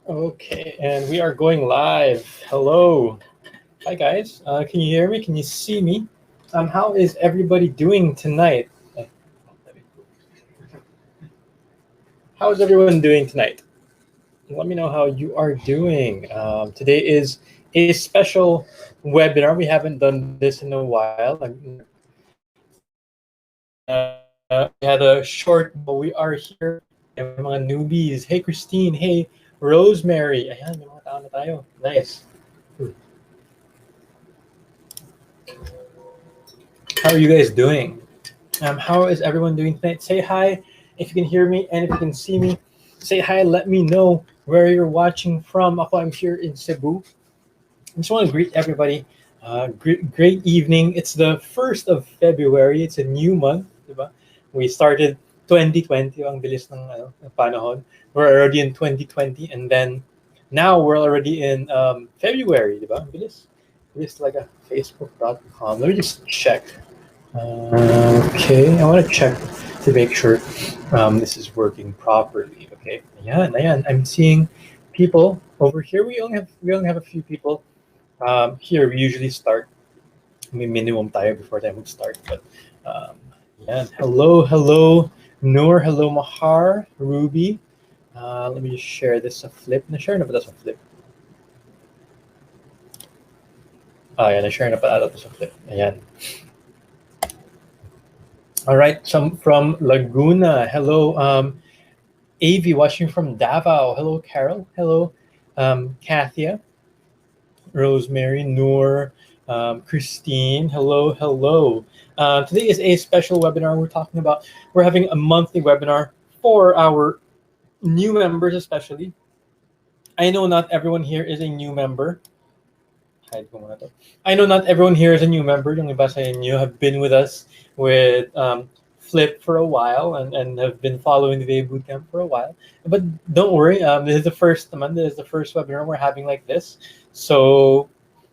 Okay, and we are going live. Hello. Hi, guys. Can you hear me? Can you see me? How is everybody doing tonight? How is everyone doing tonight? Let me know how you are doing. Today is a special webinar. We haven't done this in a while. We had a short, but we are here. May mga newbies. Hey, Christine. Hey, Rosemary. Ayan, may mga tao na tayo. Nice. How are you guys doing? How is everyone doing tonight? Say hi if you can hear me, and if you can see me, say hi. Let me know where you're watching from. I'm here in Cebu. I just want to greet everybody. Great evening. It's the 1st of February. It's a new month, diba? We started 2020. Ang bilis ng panahon. We're already in 2020, and then now we're already in February, diba? Ang bilis. Bilis like a Facebook.com. Let me just check. Okay, I want to check to make sure this is working properly. Okay, ayan. I'm seeing people over here. We only have a few people. Here we usually start. May minimum tayo before tayo mag-start. But hello, Noor, hello, Mahar, Ruby. Let me just share this a flip. Na-share na ba ito sa flip? Na-share na pa ito sa flip. Ayan. All right, some from Laguna. Hello, Avi, watching from Davao. Hello, Carol. Hello, Kathia, Rosemary, Noor, Christine. Hello. Today is a special webinar. We're having a monthly webinar for our new members, especially. I know not everyone here is a new member. I know not everyone here is a new member. Yung iba sa inyo have been with us with Flip for a while and have been following the VA Bootcamp for a while. But don't worry, this is the first webinar we're having like this. So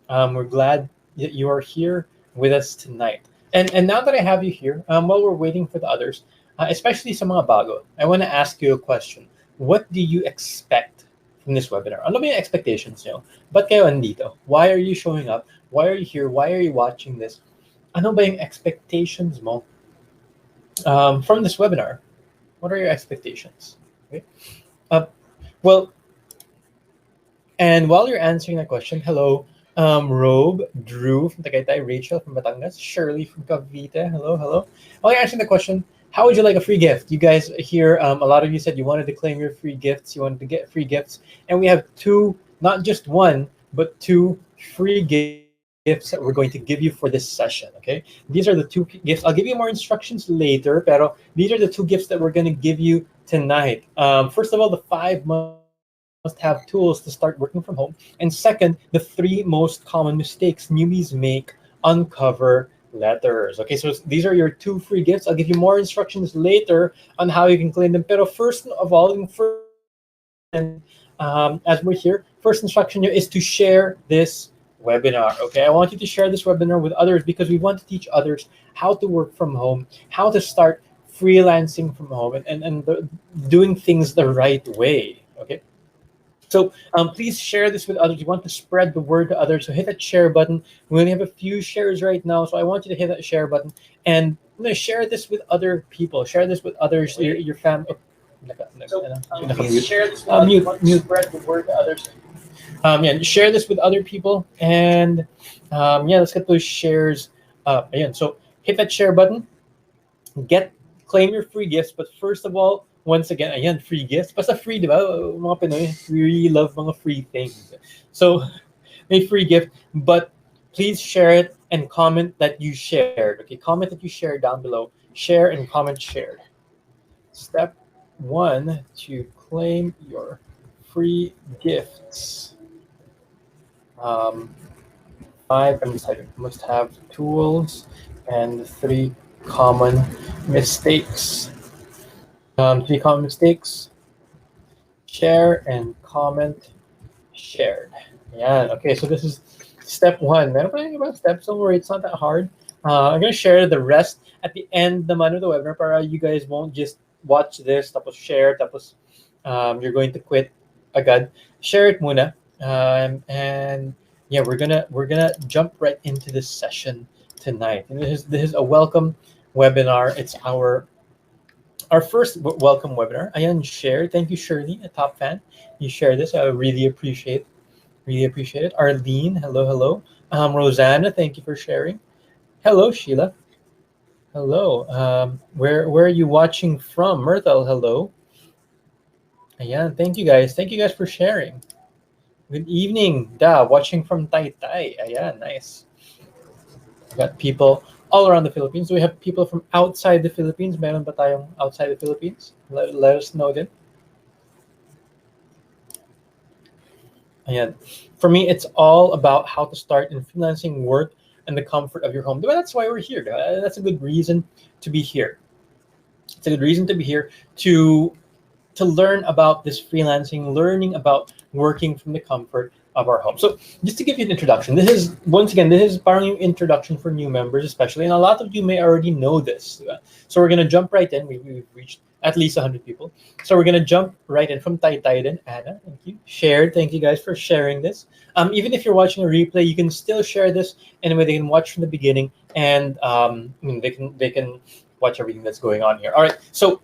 we're glad that you are here with us tonight. And now that I have you here, while we're waiting for the others, especially sa mga bago, I want to ask you a question. What do you expect from this webinar? Ano ba yung expectations nyo? Ba't kayo andito? Why are you showing up? Why are you here? Why are you watching this? Ano ba yung expectations mo from this webinar? What are your expectations? Okay. Well, and while you're answering that question, hello, Robe, Drew from Tagaytay, Rachel from Batangas, Shirley from Cavite. Hello. While you're answering the question, how would you like a free gift? You guys here, a lot of you said you wanted to claim your free gifts. You wanted to get free gifts. And we have two, not just one, but two free gifts that we're going to give you for this session, okay? These are the two gifts. I'll give you more instructions later, pero these are the two gifts that we're going to give you tonight. First of all, the 5 must-have tools to start working from home. And second, the 3 most common mistakes newbies make uncover letters. Okay, so these are your 2 free gifts. I'll give you more instructions later on how you can claim them. Pero first of all, as we're here, first instruction is to share this webinar. Okay, I want you to share this webinar with others because we want to teach others how to work from home, how to start freelancing from home, and doing things the right way. Okay. So please share this with others. You want to spread the word to others. So hit that share button. We only have a few shares right now. So I want you to hit that share button and share this with other people. Share this with others, your family. Please share this with others. Spread the word to others. Share this with other people. And let's get those shares up. So hit that share button. Claim your free gifts. But first of all, once again, free gifts. Basta free, di ba? Mga Pinoy, we really love mga free things. So, may free gift, but please share it and comment that you shared. Okay, comment that you shared down below. Share and comment shared. Step 1 to claim your free gifts. 5 must-have tools and 3 common mistakes. 3 common mistakes. Share and comment shared. Okay, so this is step 1. Meron pa yung ibang steps, don't worry, it's not that hard. I'm going to share the rest at the end naman of the webinar para you guys won't just watch this, tapos share, tapos you're going to quit agad, share it muna. And yeah, we're gonna jump right into this session tonight. And this is a welcome webinar. It's our first welcome webinar. Ayan, share. Thank you, Shirley, a top fan. You share this. I really appreciate it. Arlene, hello, hello. Rosanna, thank you for sharing. Hello, Sheila. Hello. Where are you watching from? Myrtle, hello. Ayan, thank you guys. Thank you guys for sharing. Good evening, Da, watching from Taytay. Ayan, nice. We got people all around the Philippines. Do we have people from outside the Philippines? Meron ba tayong outside the Philippines? Let us know then. Ayan. For me, it's all about how to start in freelancing work and the comfort of your home. Diba? That's why we're here. Diba? That's a good reason to be here. It's a good reason to be here to learn about this freelancing, learning about working from the comfort of our home. So just to give you an introduction, this is, once again, this is parang yung introduction for new members especially, and a lot of you may already know this. Diba? So we're going to jump right in. We've reached at least 100 people. So we're going to jump right in from Taytay then. Anna, thank you. Shared, thank you guys for sharing this. Even if you're watching a replay, you can still share this. Anyway, they can watch from the beginning, and they can watch everything that's going on here. All right, so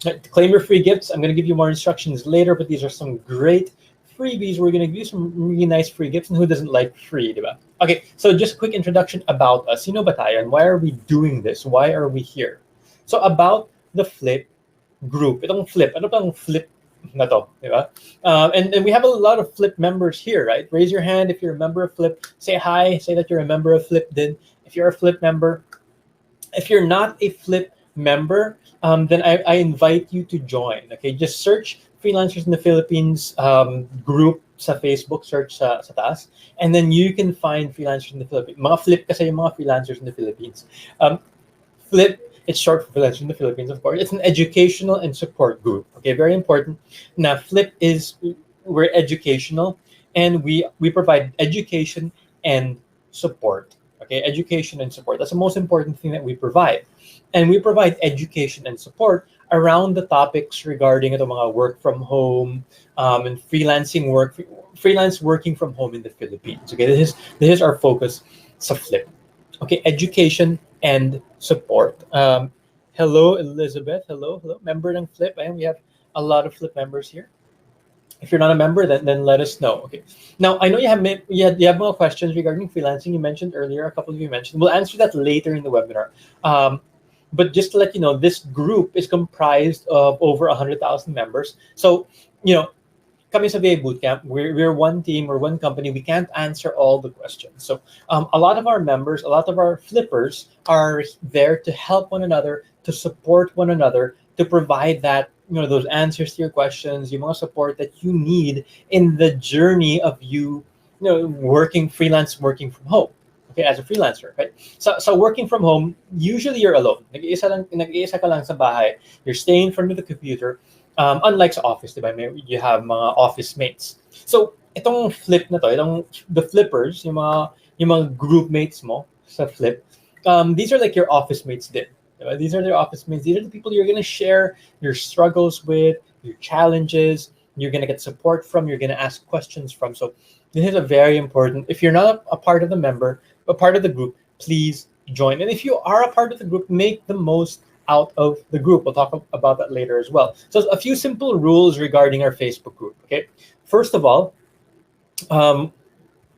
to claim your free gifts, I'm going to give you more instructions later, but these are some great freebies. We're going to give you some really nice free gifts, and who doesn't like free, diba? Okay, so just a quick introduction about us. Sino ba tayo, and why are we doing this? Why are we here? So about the Flip group. Itong Flip, ano bang Flip na to, diba? And we have a lot of Flip members here, right? Raise your hand if you're a member of Flip. Say hi, say that you're a member of Flip then. If you're a Flip member, if you're not a Flip member, then I invite you to join. Okay, just search Freelancers in the Philippines group sa Facebook, search sa taas, and then you can find Freelancers in the Philippines. Mga Flip kasi yung mga freelancers in the Philippines. Flip, it's short for Freelancers in the Philippines, of course. It's an educational and support group. Okay, very important. Now, Flip is, we're educational, and we provide education and support. Okay, education and support. That's the most important thing that we provide. And we provide education and support around the topics regarding ito mga work from home and freelancing work, freelance working from home in the Philippines. Okay, this is our focus sa Flip. Okay, education and support. Hello, Elizabeth. Hello, member ng Flip. And we have a lot of Flip members here. If you're not a member, then let us know. Okay. Now, I know you have more questions regarding freelancing. You mentioned earlier, a couple of you mentioned. We'll answer that later in the webinar. But just to let you know, this group is comprised of over 100,000 members. So, kami sa VA Bootcamp, we're one team or one company. We can't answer all the questions. So a lot of our members, a lot of our flippers are there to help one another, to support one another, to provide that, those answers to your questions, yung mga support that you need in the journey of working from home. Okay, as a freelancer, right? So working from home, usually you're alone. Nag-iisa ka lang sa bahay. You're staying in front of the computer. Unlike sa office, diba? You have mga office mates. So itong Flip na to, the flippers, yung mga group mates mo sa Flip, these are like your office mates din. Diba? These are their office mates. These are the people you're gonna share your struggles with, your challenges. You're gonna get support from. You're gonna ask questions from. So this is a very important. If you're not a part of the group, please join. And if you are a part of the group, make the most out of the group. We'll talk about that later as well. So a few simple rules regarding our Facebook group. Okay, first of all,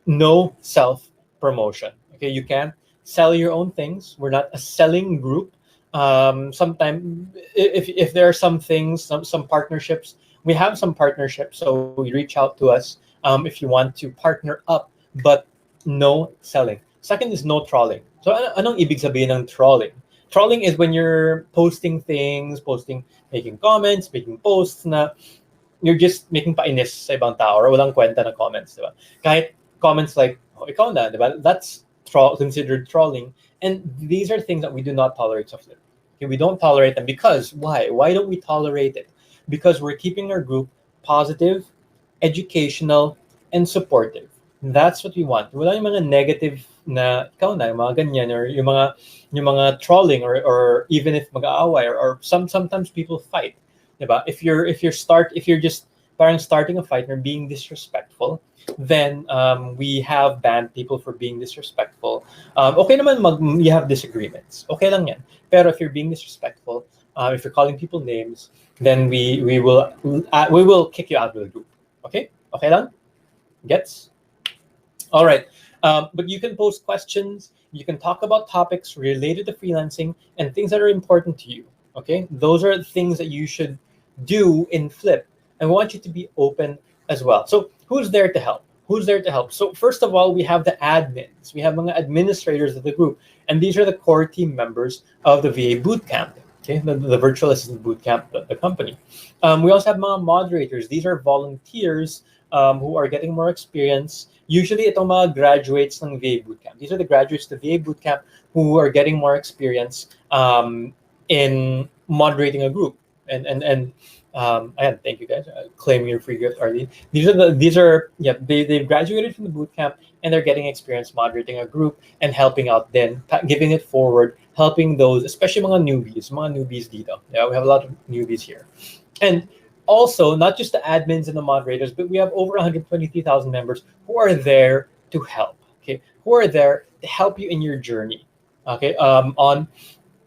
no self-promotion. Okay, you can't sell your own things. We're not a selling group. Sometimes if there are some things, some partnerships, we have some partnerships. So you reach out to us if you want to partner up, but no selling. Second is no trolling. So anong ibig sabihin ng trolling? Trolling is when you're posting things, making comments, making posts na you're just making painis sa ibang tao or walang kwenta na comments, diba? Kahit comments like, oh, ikaw na, diba? That's considered trolling. And these are things that we do not tolerate sa Flip. Okay, we don't tolerate them because why? Why don't we tolerate it? Because we're keeping our group positive, educational, and supportive. That's what we want. Wala yung mga negative na ikaw na, yung mga ganyan, or yung mga trolling, or even if mag-aaway, or sometimes people fight. Diba? If you're just parang starting a fight or being disrespectful, then we have banned people for being disrespectful. Okay naman you have disagreements. Okay lang yan. Pero if you're being disrespectful, if you're calling people names, then we will kick you out of the group. Okay? Okay lang? Gets? All right. But you can post questions. You can talk about topics related to freelancing and things that are important to you. Okay? Those are things that you should do in Flip. And we want you to be open as well. So who's there to help? Who's there to help? So first of all, we have the admins. We have mga administrators of the group. And these are the core team members of the VA Bootcamp. Okay, the virtual assistant bootcamp, the company. We also have mga moderators. These are volunteers who are getting more experience. Usually, itong mga graduates ng VA Bootcamp. These are the graduates of the VA Bootcamp who are getting more experience in moderating a group. And thank you guys. Claiming your free gift, Arlene. They've graduated from the bootcamp and they're getting experience moderating a group and helping out, then giving it forward, helping those, especially mga newbies dito. Yeah, we have a lot of newbies here. And also, not just the admins and the moderators, but we have over 123,000 members who are there to help. Okay, who are there to help you in your journey. Okay, on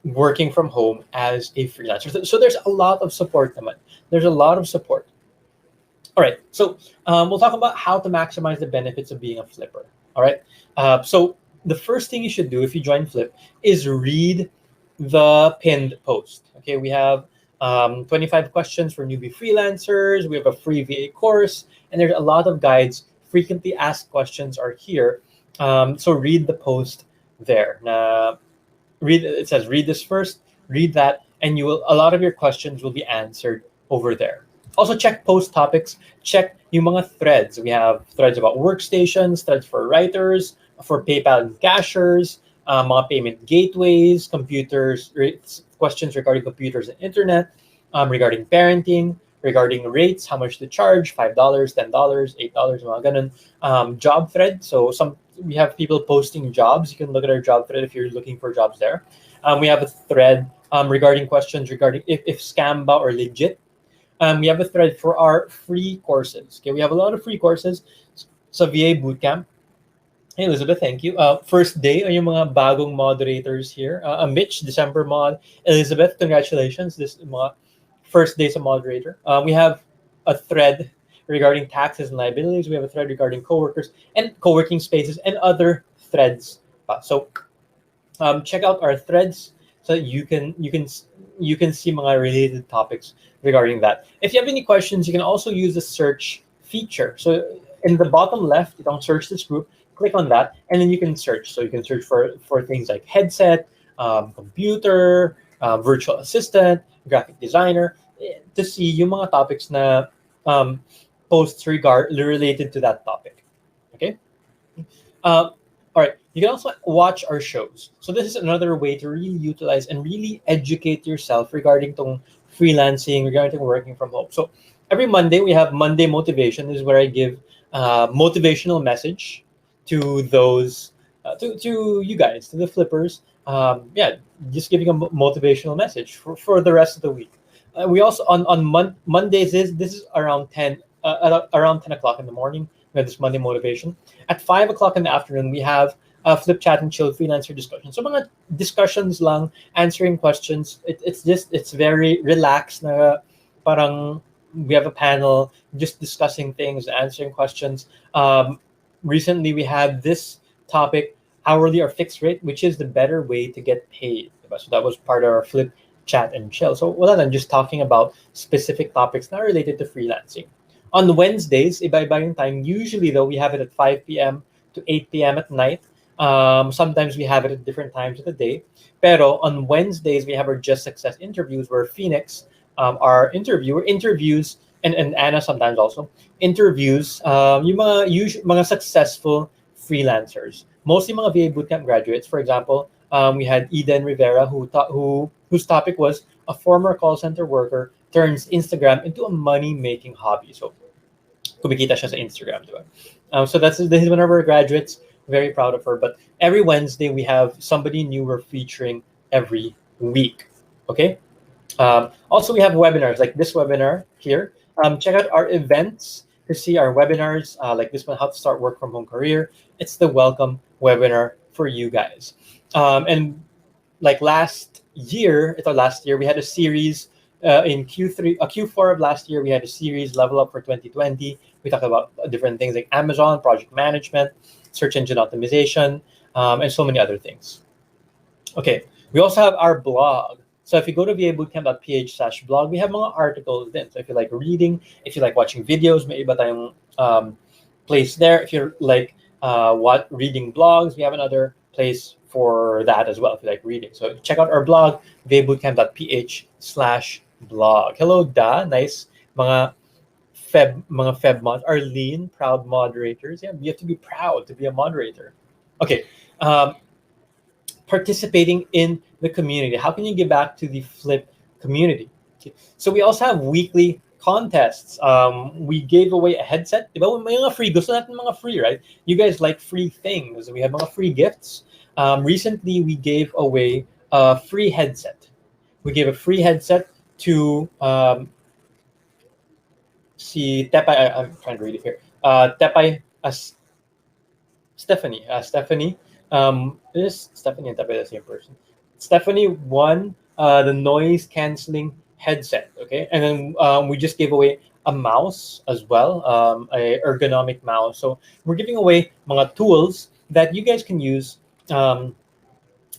working from home as a freelancer. So there's a lot of support naman. There's a lot of support. All right, so we'll talk about how to maximize the benefits of being a flipper. All right, so the first thing you should do if you join Flip is read the pinned post. Okay, we have 25 questions for newbie freelancers. We have a free VA course, and there's a lot of guides. Frequently asked questions are here. So read the post there. It says read this first, read that, and a lot of your questions will be answered over there. Also check post topics, check yung mga threads. We have threads about workstations, threads for writers, for PayPal and cashers, mga payment gateways, computers, questions regarding computers and internet, regarding parenting, regarding rates, how much to charge, $5, $10, $8, mga ganun. Job thread, so we have people posting jobs. You can look at our job thread if you're looking for jobs there. We have a thread regarding questions regarding if scamba or legit. We have a thread for our free courses. Okay, we have a lot of free courses. So VA Bootcamp. Hey Elizabeth, thank you. First day yung mga bagong moderators here. Mitch, December mod. Elizabeth, congratulations. This mga first day as a moderator. We have a thread regarding taxes and liabilities. We have a thread regarding coworkers and co-working spaces and other threads. So check out our threads so that you can see mga related topics regarding that. If you have any questions, you can also use the search feature. So in the bottom left, you don't search this group, click on that, and then you can search. So you can search for things like headset, computer, virtual assistant, graphic designer, to see yung mga topics na posts related to that topic. Okay? All right. You can also watch our shows. So this is another way to really utilize and really educate yourself regarding tong freelancing, regarding working from home. So every Monday, we have Monday Motivation. This is where I give motivational message to those, to you guys, to the flippers. Just giving a motivational message for the rest of the week. We also on Mondays this is around 10 o'clock in the morning. We have this Monday motivation. At 5 o'clock in the afternoon, we have Flip Chat and Chill freelancer discussion. So mga discussions lang, answering questions. It's very relaxed. Na parang we have a panel just discussing things, answering questions. Recently, we had this topic, hourly or fixed rate, which is the better way to get paid. So that was part of our Flip Chat and Chill. So I'm just talking about specific topics not related to freelancing. On Wednesdays, iba-iba yung time. Usually, though, we have it at 5 p.m. to 8 p.m. at night. Sometimes we have it at different times of the day. Pero on Wednesdays, we have our Just Success interviews where Phoenix, our interviewer, interviews, and Anna sometimes also, interviews yung mga successful freelancers. Mostly mga VA Bootcamp graduates. For example, we had Eden Rivera whose topic was a former call center worker turns Instagram into a money-making hobby. So kumikita siya sa Instagram, diba? So this is one of our graduates. Very proud of her. But every Wednesday, we have somebody new we're featuring every week. Okay? Also, we have webinars like this webinar here. Check out our events to see our webinars, like this one, How to Start Work From Home Career. It's the welcome webinar for you guys. And like last year, we had a series in Q4 of last year. We had a series Level Up for 2020. We talked about different things like Amazon, project management, search engine optimization, and so many other things. Okay, we also have our blog. So if you go to vabootcamp.ph/blog, we have mga articles then. So if you like reading, if you like watching videos, may iba tayong place there. If you're like reading blogs, we have another place for that as well if you like reading. So check out our blog, vabootcamp.ph/blog. Hello, Da. Nice. Mga Feb mods. Arlene, proud moderators. Yeah, you have to be proud to be a moderator. Okay. Participating in the community. How can you give back to the Flip community? Okay. So we also have weekly contests. We gave away a headset. Diba? May mga free. Gusto natin mga free, right? You guys like free things. We have mga free gifts. Recently, we gave away a free headset. We gave a free headset to si Tepay. I'm trying to read it here. Tepay Stephanie. Stephanie. Is Stephanie and Tepay the same person? Stephanie won the noise canceling headset. Okay, and then we just gave away a mouse as well, a ergonomic mouse. So we're giving away mga tools that you guys can use. That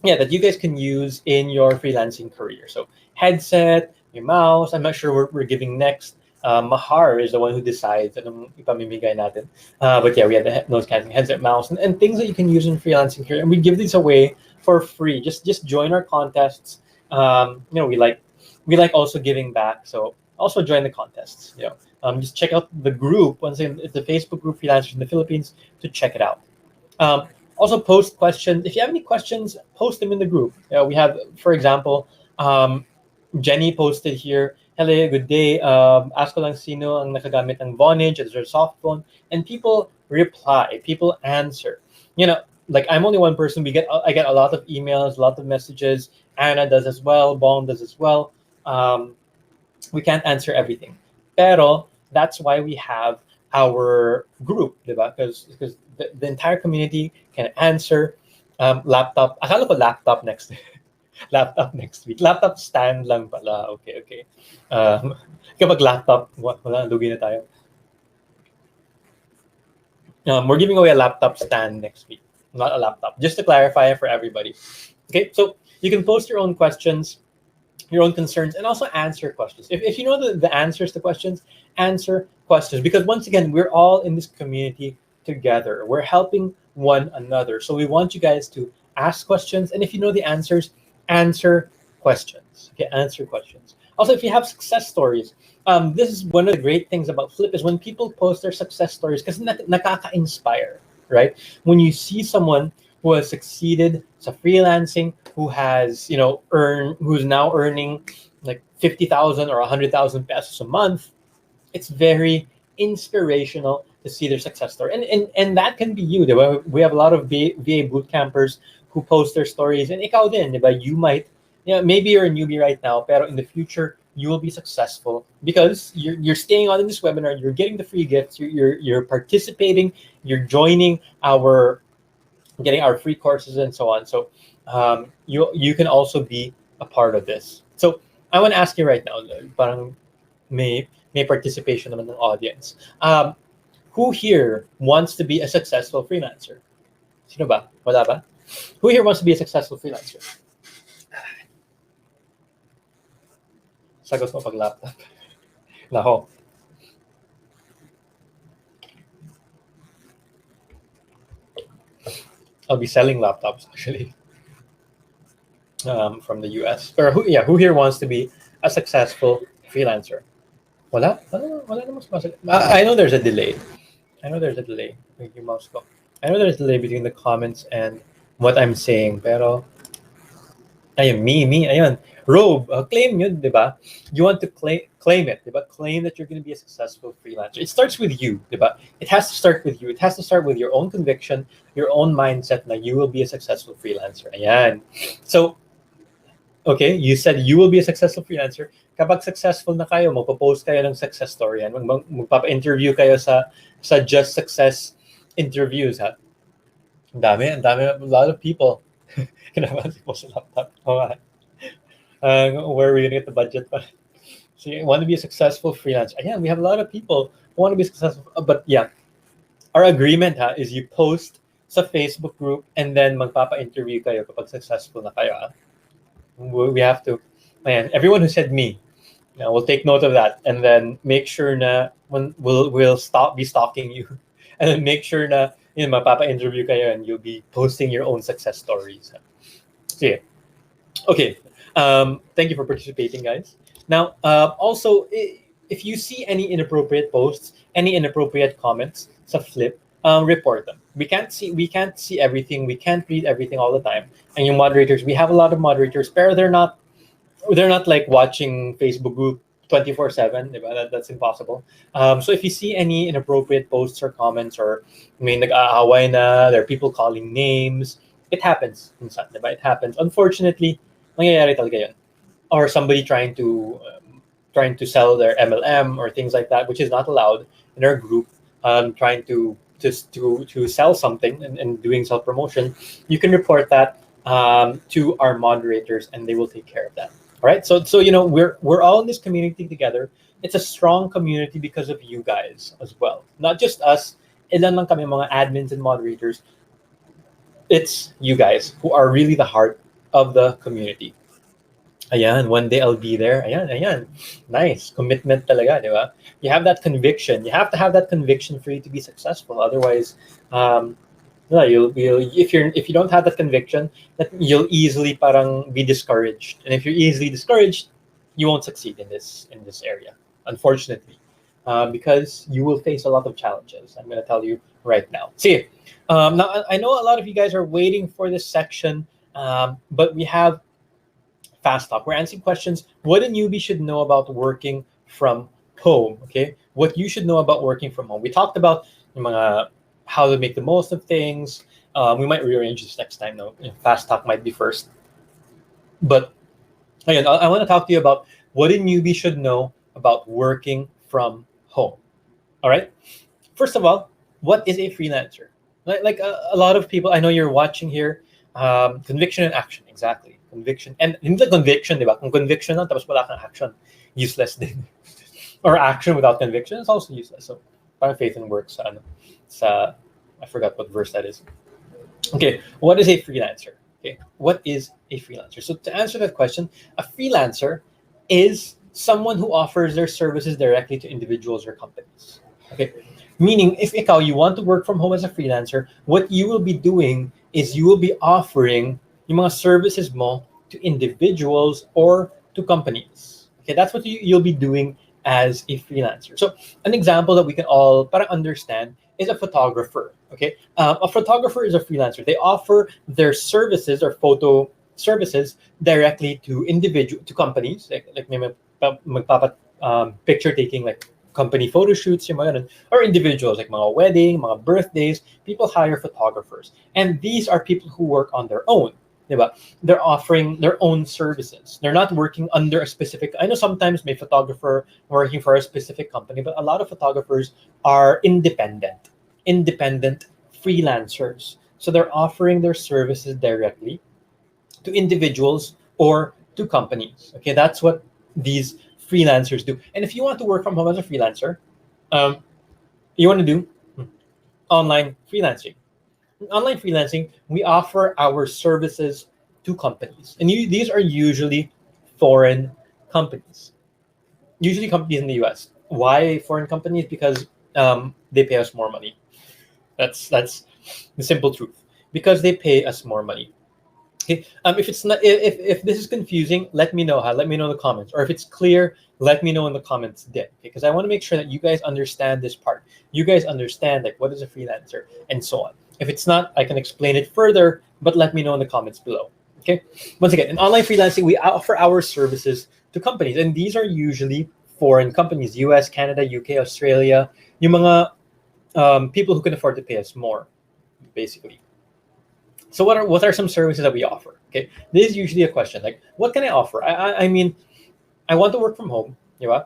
you guys can use in your freelancing career. So headset, your mouse. I'm not sure we're giving next. Mahar is the one who decides anong ipamimigay natin. But yeah, we have the noise cancelling headset, mouse, and things that you can use in freelancing career. And we give these away for free. Just join our contests. We like also giving back. So also join the contests. Just check out the group. Once again, it's the Facebook group Freelancers in the Philippines to check it out. Also post questions. If you have any questions, post them in the group. We have, for example, Jenny posted here, hello, good day. Ask ko lang sino ang nakagamit ng Vonage as their soft phone. And people reply, people answer. Like I'm only one person. I get a lot of emails, a lot of messages. Anna does as well. Bong does as well. We can't answer everything. Pero that's why we have our group, diba? Because the entire community can answer. Laptop. Akala ko laptop next laptop next week. Laptop stand lang pala. Okay. Kapag laptop, wala, lugi na tayo. We're giving away a laptop stand next week, not a laptop. Just to clarify for everybody. Okay, so you can post your own questions, your own concerns, and also answer questions. If you know the answers to questions, answer questions. Because once again, we're all in this community together. We're helping one another. So we want you guys to ask questions. And if you know the answers, answer questions. Okay, answer questions. Also, if you have success stories, this is one of the great things about Flip is when people post their success stories because nakaka-inspire, right? When you see someone who has succeeded sa freelancing, who has, who's now earning like 50,000 or 100,000 pesos a month, it's very inspirational to see their success story. And that can be you. Diba? We have a lot of VA boot campers who post their stories. And ikaw din, diba? You might, maybe you're a newbie right now, pero in the future, you will be successful because you're staying on in this webinar, you're getting the free gifts, you're participating, you're joining getting our free courses and so on. So you can also be a part of this. So I want to ask you right now, parang may participation naman ng audience. Who here wants to be a successful freelancer? Sino ba? Wala ba? Who here wants to be a successful freelancer? Sagos mo pag laptop. Nako. I'll be selling laptops actually from the US. Or who here wants to be a successful freelancer? Wala naman sumasagot. I know there's a delay. Thank you, Moscow. I know there's a delay between the comments and what I'm saying. Pero, ayun, ayun. Robe, claim yun, diba? You want to claim it, diba? Claim that you're going to be a successful freelancer. It starts with you, diba? It has to start with you. It has to start with your own conviction, your own mindset that you will be a successful freelancer. Ayan. So, okay, you said you will be a successful freelancer. kapag successful na kayo, magpo-post kayo ng success story yan. Magpapa-interview kayo sa Just Success interviews, ha. Ang dami, a lot of people. Kinabansin ko sa laptop. Where are we gonna get the budget? So you want to be a successful freelancer. Ayan, we have a lot of people who want to be successful. But yeah, our agreement is you post sa Facebook group and then magpapa-interview kayo kapag successful na kayo. Ha? We have to, man, everyone who said me, we'll take note of that and then make sure na we'll stop be stalking you and then make sure na mapapa-interview kayo and you'll be posting your own success stories. So yeah. Okay. Thank you for participating, guys. Now, also, if you see any inappropriate posts, any inappropriate comments, sa Flip, report them. We can't see everything. We can't read everything all the time. And yung moderators, we have a lot of moderators, but they're not like watching Facebook group 24/7. That's impossible. So if you see any inappropriate posts or comments, or nag-aaway na, there are people calling names, it happens. It happens. Unfortunately, nangyayari talaga yun. Or somebody trying to sell their MLM or things like that, which is not allowed in our group. Trying to sell something and doing self-promotion, you can report that to our moderators, and they will take care of that. All right. So we're all in this community together. It's a strong community because of you guys as well, not just us. Ilan lang kami mga admins and moderators. It's you guys who are really the heart of the community. Ayan, one day I'll be there. Ayan. Nice. Commitment talaga, di ba? You have that conviction. You have to have that conviction for you to be successful. Otherwise, you'll if you don't have that conviction, that you'll easily parang be discouraged. And if you're easily discouraged, you won't succeed in this area, unfortunately. Because you will face a lot of challenges. I'm gonna tell you right now. See, now I know a lot of you guys are waiting for this section, but we have Fast Talk. We're answering questions. What a newbie should know about working from home. Okay, what you should know about working from home. We talked about how to make the most of things. We might rearrange this next time. No, Fast Talk might be first. But again, I want to talk to you about what a newbie should know about working from home. All right. First of all, what is a freelancer? Like a lot of people, I know you're watching here. Conviction and action, exactly. Conviction. And hindi conviction, di ba? Kung conviction lang, tapos wala kang action, useless din. Or action without conviction is also useless. So, parang faith and works sa I forgot what verse that is. Okay, what is a freelancer? Okay, what is a freelancer? So to answer that question, a freelancer is someone who offers their services directly to individuals or companies. Okay, meaning if you want to work from home as a freelancer, what you will be doing is you will be offering yung mga services mo to individuals or to companies. Okay, that's what you'll be doing as a freelancer. So an example that we can all understand is a photographer. Okay, a photographer is a freelancer. They offer their services or photo services directly to companies, like may picture taking, like company photo shoots, or individuals, like mga wedding, mga birthdays. People hire photographers, and these are people who work on their own. Diba? They're offering their own services. They're not working under a specific. I know sometimes may photographer working for a specific company, but a lot of photographers are independent freelancers. So they're offering their services directly to individuals or to companies. Okay, that's what these freelancers do. And if you want to work from home as a freelancer, you want to do online freelancing. In online freelancing, we offer our services to companies, and these are usually foreign companies. Usually companies in the US. Why foreign companies? Because they pay us more money. That's the simple truth. Because they pay us more money. Okay. If it's not, if this is confusing, let me know. Let me know in the comments. Or if it's clear, let me know in the comments. Because I want to make sure that you guys understand this part. You guys understand like what is a freelancer and so on. If it's not, I can explain it further. But let me know in the comments below. Okay. Once again, in online freelancing, we offer our services to companies, and these are usually foreign companies: US, Canada, UK, Australia. Yung mga people who can afford to pay us more, basically. So what are some services that we offer? Okay, this is usually a question like, what can I offer? I mean, I want to work from home, di ba?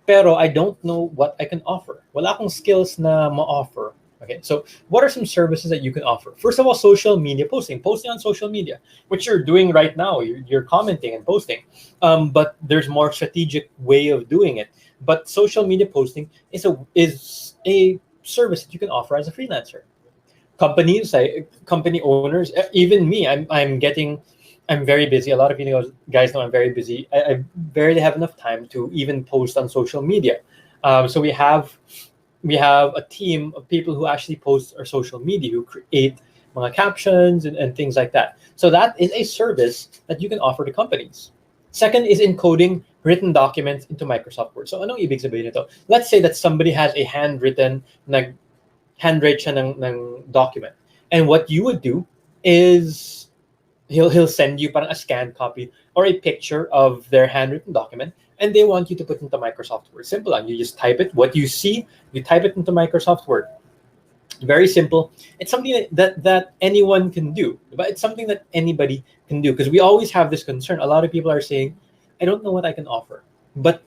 Pero I don't know what I can offer. Wala akong skills na ma-offer. Okay, so what are some services that you can offer? First of all, social media posting on social media, which you're doing right now. You're commenting and posting, but there's more strategic way of doing it. But social media posting is a service that you can offer as a freelancer. Company owners, even me, I'm very busy. A lot of you guys know I'm very busy. I barely have enough time to even post on social media. So we have a team of people who actually post our social media, who create mga captions and things like that. So that is a service that you can offer to companies. Second is encoding written documents into Microsoft Word. So anong ibig sabihin nito? Let's say that somebody has a handwrite siya ng document. And what you would do is he'll send you parang a scanned copy or a picture of their handwritten document, and they want you to put into Microsoft Word. Simple lang. You just type it. What you see, you type it into Microsoft Word. Very simple. It's something that anyone can do, but it's something that anybody can do, because we always have this concern. A lot of people are saying, I don't know what I can offer, but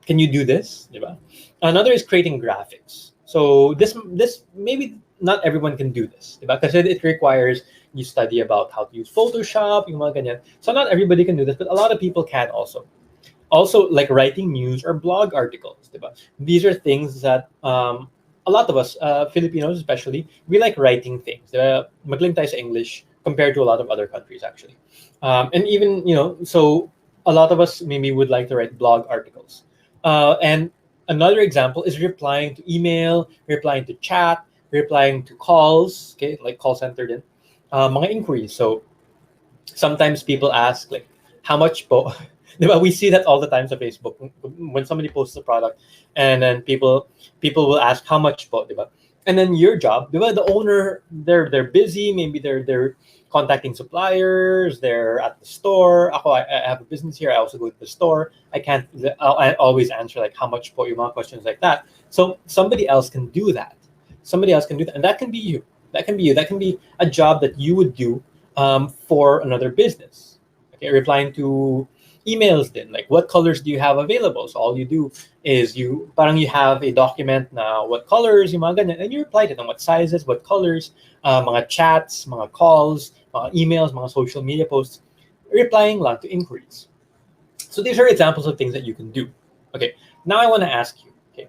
can you do this? Diba? Another is creating graphics. So this maybe not everyone can do this, diba? Because it requires you study about how to use Photoshop, yung mga ganyan. So not everybody can do this, but a lot of people can also. Also, like writing news or blog articles, diba? These are things that a lot of us, Filipinos especially, we like writing things. Magaling tayo sa English compared to a lot of other countries, actually. And even, so a lot of us maybe would like to write blog articles. And another example is replying to email, replying to chat, replying to calls, okay, like call center din. Mga inquiries. So sometimes people ask, like, how much po? Diba? We see that all the time on Facebook when somebody posts a product, and then people will ask how much po, diba? And then your job, diba? The owner, they're busy. Maybe they're contacting suppliers. They're at the store. I have a business here. I also go to the store. I always answer like how much po, yung mga questions like that. So somebody else can do that. And that can be you. That can be a job that you would do for another business. Okay, replying to emails then, like what colors do you have available? So all you do is you have a document now, what colors, yung mga ganyan, and you reply to them, what sizes, what colors, mga chats, mga calls, mga emails, mga social media posts, replying lang to inquiries. So these are examples of things that you can do. Okay, now I want to ask you, okay,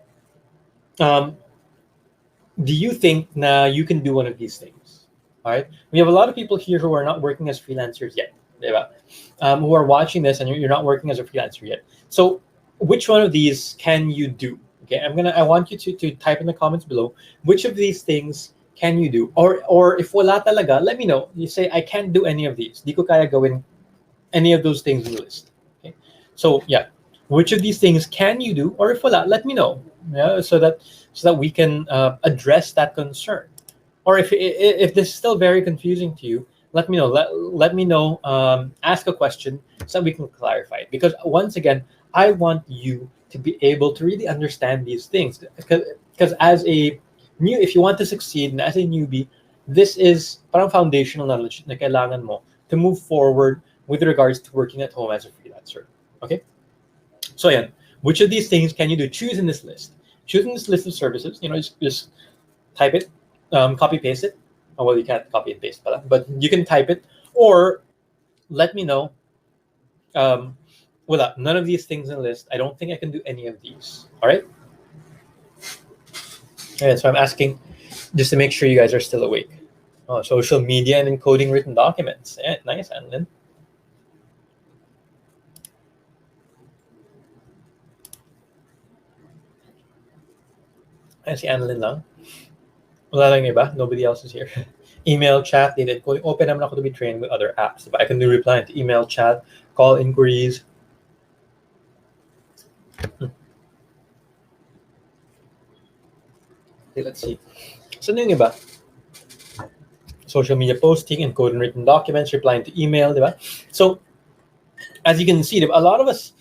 do you think na you can do one of these things? All right, we have a lot of people here who are not working as freelancers yet. Who are watching this and you're not working as a freelancer yet. So which one of these can you do? Okay, I want you to type in the comments below which of these things can you do, or if wala talaga, let me know. You say I can't do any of these. Di ko kaya gawin any of those things in the list. Okay, so yeah, which of these things can you do, or if wala, let me know. Yeah, so that we can address that concern. Or if this is still very confusing to you, let me know. Let me know. Ask a question so we can clarify it. Because once again, I want you to be able to really understand these things. Because if you want to succeed, and as a newbie, this is parang foundational knowledge na kailangan mo to move forward with regards to working at home as a freelancer. Okay. So yeah, which of these things can you do? Choose in this list. Choose in this list of services. Just type it, copy paste it. Oh, well, you can't copy and paste, but you can type it, or let me know. None of these things in the list. I don't think I can do any of these. All right. And so I'm asking just to make sure you guys are still awake. Oh, social media and encoding written documents. Yeah, nice, Annalyn. I see Annalyn lang. Wala lang iba. Nobody else is here. Email, chat, data encoding. Open naman ako to be trained with other apps. But I can do reply to email, chat, call inquiries. Okay, let's see. So ano yung iba? Social media posting, encoding written documents, replying to email, diba? So as you can see, a lot of us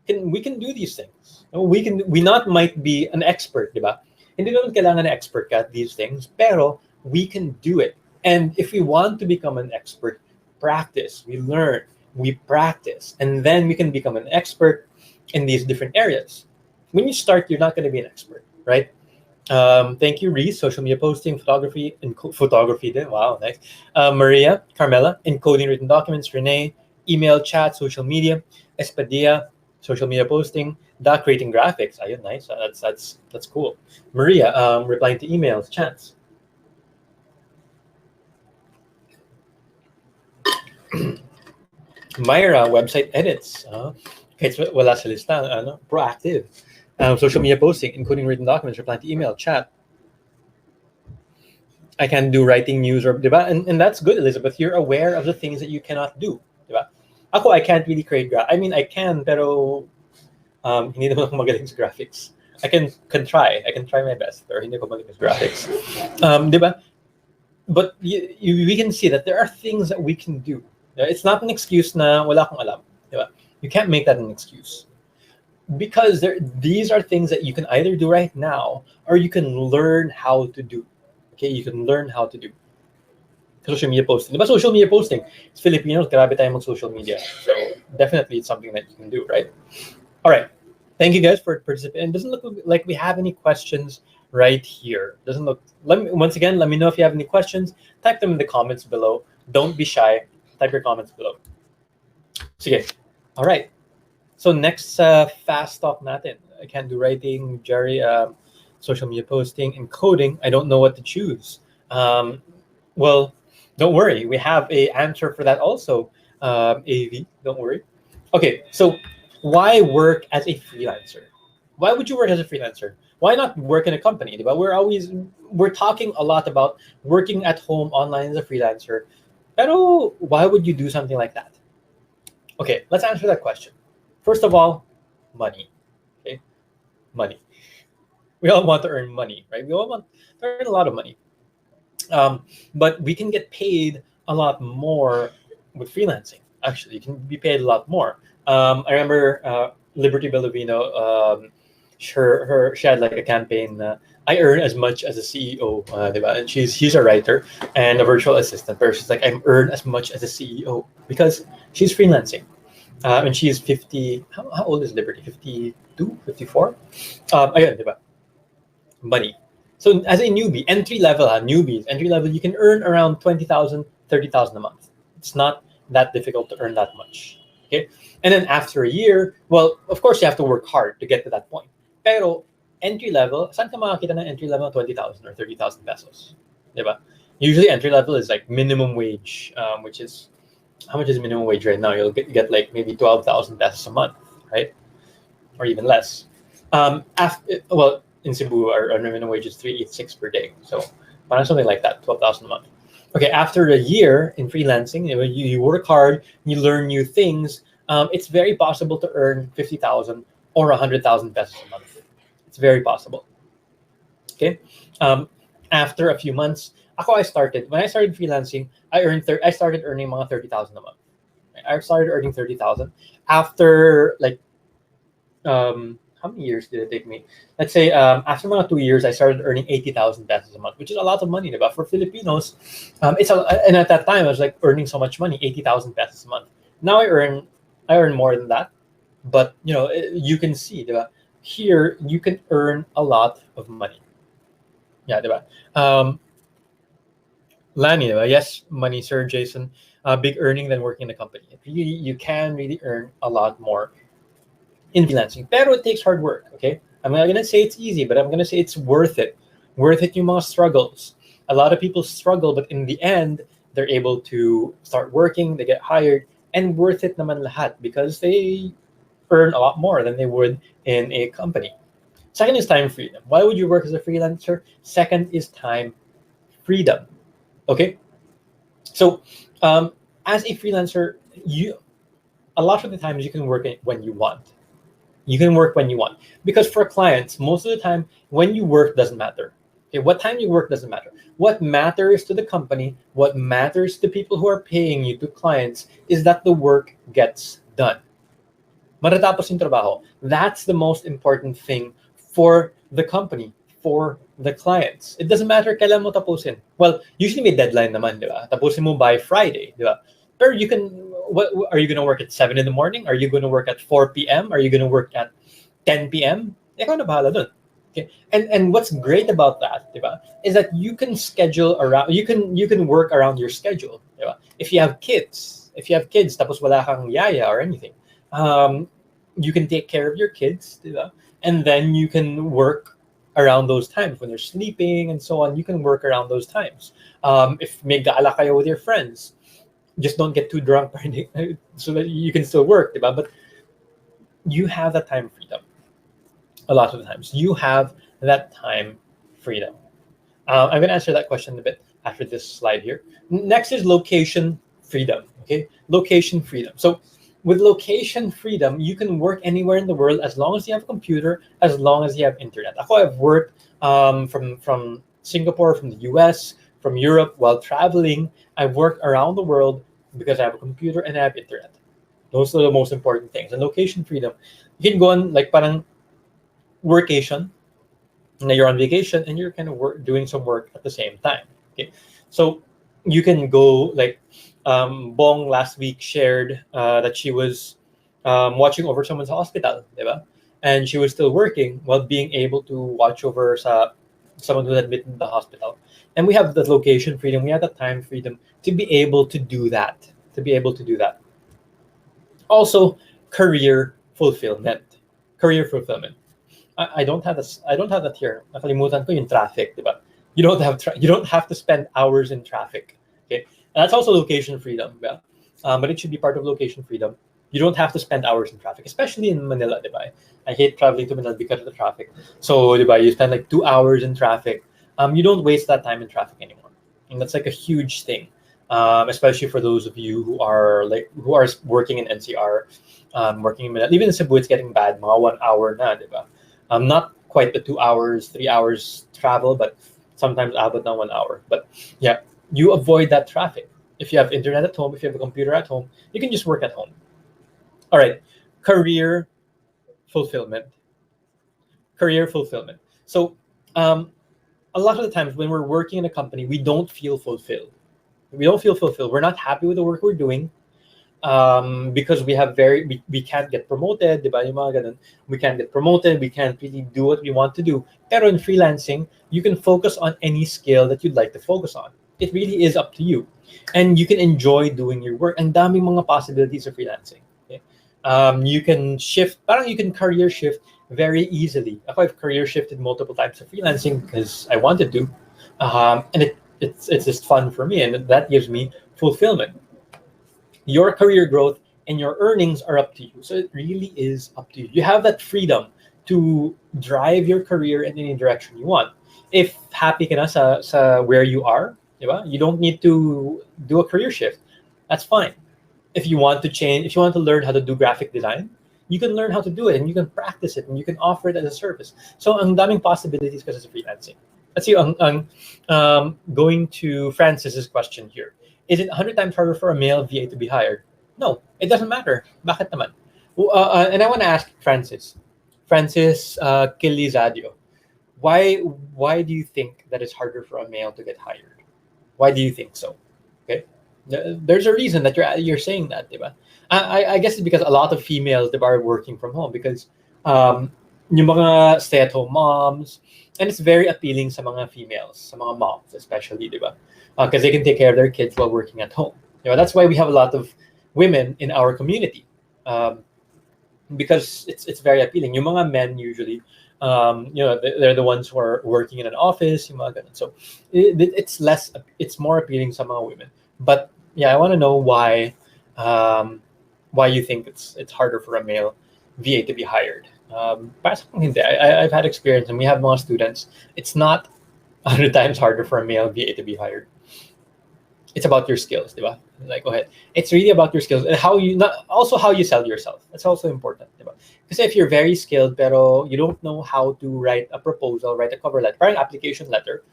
we can do these things. We not might be an expert, diba? Hindi naman kailangan na expert ka at these things, pero we can do it. And if we want to become an expert, practice, we learn, we practice, and then we can become an expert. in these different areas. When you start, you're not going to be an expert, right? Thank you, Reese. Social media posting, photography, and photography. Din. Wow, nice. Maria, Carmela, encoding written documents. Renee, email, chat, social media. Espadia, social media posting. Da, creating graphics. Ayun, nice. That's cool. Maria, replying to emails, chats. Myra, website edits. Kahit wala sa lista, proactive. Social media posting, including written documents, replying to email, chat. I can do writing news or diba? And that's good, Elizabeth. You're aware of the things that you cannot do, diba? Ako, I can't really create I mean, I can, pero hindi naman ako magaling sa graphics. I can try. I can try my best, pero hindi ko magaling sa graphics. Diba? But we can see that there are things that we can do. It's not an excuse na wala akong alam. Diba? You can't make that an excuse. Because these are things that you can either do right now or you can learn how to do. Okay, you can learn how to do. Social media posting. Diba social media posting? It's Filipinos, grabe tayo mag-social media. So definitely it's something that you can do, right? All right. Thank you guys for participating. It doesn't look like we have any questions right here. Doesn't look. Once again, let me know if you have any questions. Type them in the comments below. Don't be shy. Type your comments below. Sige. All right. So next fast talk natin. I can't do writing, Jerry, social media posting, and coding. I don't know what to choose. Well, don't worry. We have a answer for that also. AV, don't worry. Okay, so why work as a freelancer? Why would you work as a freelancer? Why not work in a company? But we're talking a lot about working at home online as a freelancer. Pero why would you do something like that? Okay, let's answer that question. First of all, money. Okay, money. We all want to earn money, right? We all want to earn a lot of money. But we can get paid a lot more with freelancing. Actually, you can be paid a lot more. I remember Liberty Bellevino. She had like a campaign. I earn as much as a CEO, diba? And she's a writer and a virtual assistant. But she's like, I earn as much as a CEO because she's freelancing. And she is 50. How old is Liberty? 52, 54? Ayun, diba? Money. So as a newbie, entry level, you can earn around 20,000, 30,000 a month. It's not that difficult to earn that much. Okay. And then after a year, well, of course you have to work hard to get to that point. Pero entry level, saan ka makakita ng entry level 20,000 or 30,000 pesos? Diba? Usually entry level is like minimum wage, which is, how much is minimum wage right now? You'll get like maybe 12,000 pesos a month, right? Or even less. Well, in Cebu, our minimum wage is 386 per day. So something like that, 12,000 a month. Okay, after a year in freelancing, you work hard, you learn new things. It's very possible to earn 50,000 or 100,000 pesos a month. It's very possible. Okay. After a few months, when I started freelancing, I started earning mga 30,000 a month. I started earning 30,000 after like how many years did it take me? Let's say after about 2 years, I started earning 80,000 pesos a month, which is a lot of money. But for Filipinos, and at that time I was like earning so much money, 80,000 pesos a month. Now I earn more than that, but you can see, diba? Here you can earn a lot of money. Yeah, diba? Lani, diba? Yes, money, Sir Jason. Big earning than working in a company. You can really earn a lot more in freelancing. Pero it takes hard work, okay? I'm not gonna say it's easy, but I'm gonna say it's worth it. Worth it yung mga struggles. A lot of people struggle, but in the end, they're able to start working, they get hired, and worth it naman lahat because they earn a lot more than they would in a company. Second is time freedom. Why would you work as a freelancer? Second is time freedom, okay? So as a freelancer, a lot of the times you can work when you want. You can work when you want because for clients, most of the time when you work doesn't matter. Okay, what time you work doesn't matter. What matters to the company, what matters to people who are paying you, to clients, is that the work gets done. Matatapos yung trabaho. That's the most important thing for the company, for the clients. It doesn't matter kailan mo tapusin. Well, usually may deadline naman, di ba? Tapusin mo by Friday, di ba? Pero what are you going to work at 7 in the morning? Are you going to work at 4 p.m.? Are you going to work at 10 p.m.? Ikaw na bahala dun. Okay. And what's great about that, diba, is that you can schedule around, you can work around your schedule, diba? If you have kids, tapos wala kang yaya or anything, you can take care of your kids, diba? And then you can work around those times when they're sleeping and so on. You can work around those times. If may gala kayo with your friends, just don't get too drunk so that you can still work, diba? But you have that time freedom. A lot of the times you have that time freedom. I'm going to answer that question a bit after this slide here. Next is location freedom. Okay, location freedom. So with location freedom, you can work anywhere in the world as long as you have a computer, as long as you have internet. I've worked from Singapore, from the US, from Europe while traveling. I've worked around the world because I have a computer and I have internet. Those are the most important things. And location freedom, you can go on like parang workation. Now you're on vacation and you're kind of doing some work at the same time. Okay, so you can go like Bong last week shared that she was watching over someone's hospital, diba? And she was still working while being able to watch over someone who was admitted in the hospital. And we have the location freedom, we have the time freedom to be able to do that. Also, career fulfillment. Career fulfillment. I don't have this. I don't have that here. Nakalimutan ko yung traffic, diba? You don't have to spend hours in traffic. Okay, and that's also location freedom, yeah. But it should be part of location freedom. You don't have to spend hours in traffic, especially in Manila, diba? I hate traveling to Manila because of the traffic. So, diba, you spend like 2 hours in traffic. You don't waste that time in traffic anymore, and that's like a huge thing, especially for those of you who are working in NCR, working in Manila. Even in Cebu, it's getting bad. Mga 1 hour na, diba? Not quite the 2 hours, 3 hours travel, but sometimes abot na 1 hour. But yeah, you avoid that traffic. If you have internet at home, if you have a computer at home, you can just work at home. All right, career fulfillment. Career fulfillment. So a lot of the times when we're working in a company, we don't feel fulfilled. We're not happy with the work we're doing. Because we can't get promoted, diba? Yung mga ganun. We can't get promoted, we can't really do what we want to do. Pero in freelancing, you can focus on any skill that you'd like to focus on. It really is up to you. And you can enjoy doing your work. Ang daming mga possibilities of freelancing. Okay? You can career shift very easily. I've career shifted multiple times of freelancing because I wanted to. And it's just fun for me, and that gives me fulfillment. Your career growth and your earnings are up to you. So it really is up to you. You have that freedom to drive your career in any direction you want. If happy ka na sa where you are, diba? You don't need to do a career shift. That's fine. If you want to change, if you want to learn how to do graphic design, you can learn how to do it and you can practice it and you can offer it as a service. So ang daming possibilities kasi sa freelancing. Let's see, going to Francis's question here. Is it 100 times harder for a male VA to be hired? No, it doesn't matter. Bakit naman? And I want to ask Francis Kilizadio, why do you think that it's harder for a male to get hired? Why do you think so? Okay, there's a reason that you're saying that, diba? I guess it's because a lot of females are working from home because yung mga stay-at-home moms, and it's very appealing sa mga females, sa mga moms especially, diba? Because they can take care of their kids while working at home. That's why we have a lot of women in our community, because it's very appealing. Yung mga men usually, they're the ones who are working in an office. Yung mga ganun. So it's more appealing sa mga women. But yeah, I want to know why you think it's harder for a male VA to be hired. Para sa akin, hindi. I've had experience, and we have mga students. It's not 100 times harder for a male VA to be hired. It's about your skills, diba? Like, go ahead. It's really about your skills and how you sell yourself. That's also important, diba? Because if you're very skilled pero you don't know how to write a proposal, write a cover letter, write an application letter,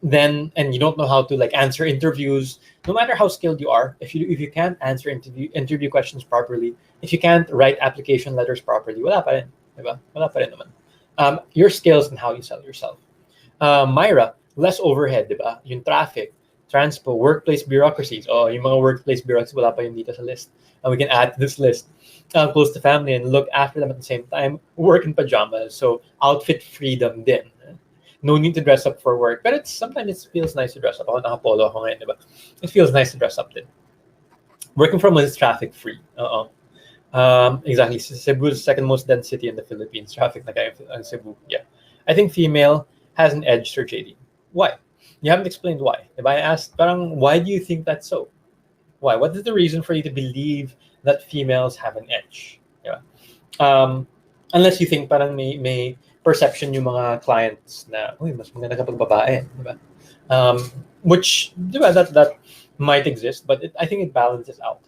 then and you don't know how to like answer interviews, no matter how skilled you are, if you can't answer interview questions properly, if you can't write application letters properly, wala pa rin, diba? Wala pa rin naman. Your skills and how you sell yourself. Myra, less overhead, diba? Yung traffic. Transpo, workplace bureaucracies. Oh, yung mga workplace bureaucracies, wala pa yun dito sa list. And we can add to this list. Close to family and look after them at the same time. Work in pajamas, so outfit freedom din. No need to dress up for work. But sometimes it feels nice to dress up. Ako naka-polo ako ngayon, diba? It feels nice to dress up din. Working from home is traffic free. Exactly. Cebu is the second most dense city in the Philippines. Traffic na kaya in Cebu. Yeah. I think female has an edge, Sir JD. Why? You haven't explained why. If I asked, parang, why do you think that's so? Why? What is the reason for you to believe that females have an edge? Yeah. Unless you think parang may perception yung mga clients na, uy, mas maganda kapag babae, diba? Which, diba, that might exist, but I think it balances out.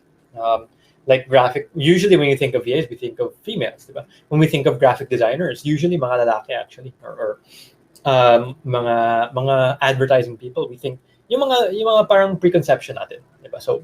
Like usually when you think of VAs, we think of females, diba? When we think of graphic designers, usually mga lalaki actually, or mga advertising people, we think yung mga parang preconception natin, diba? So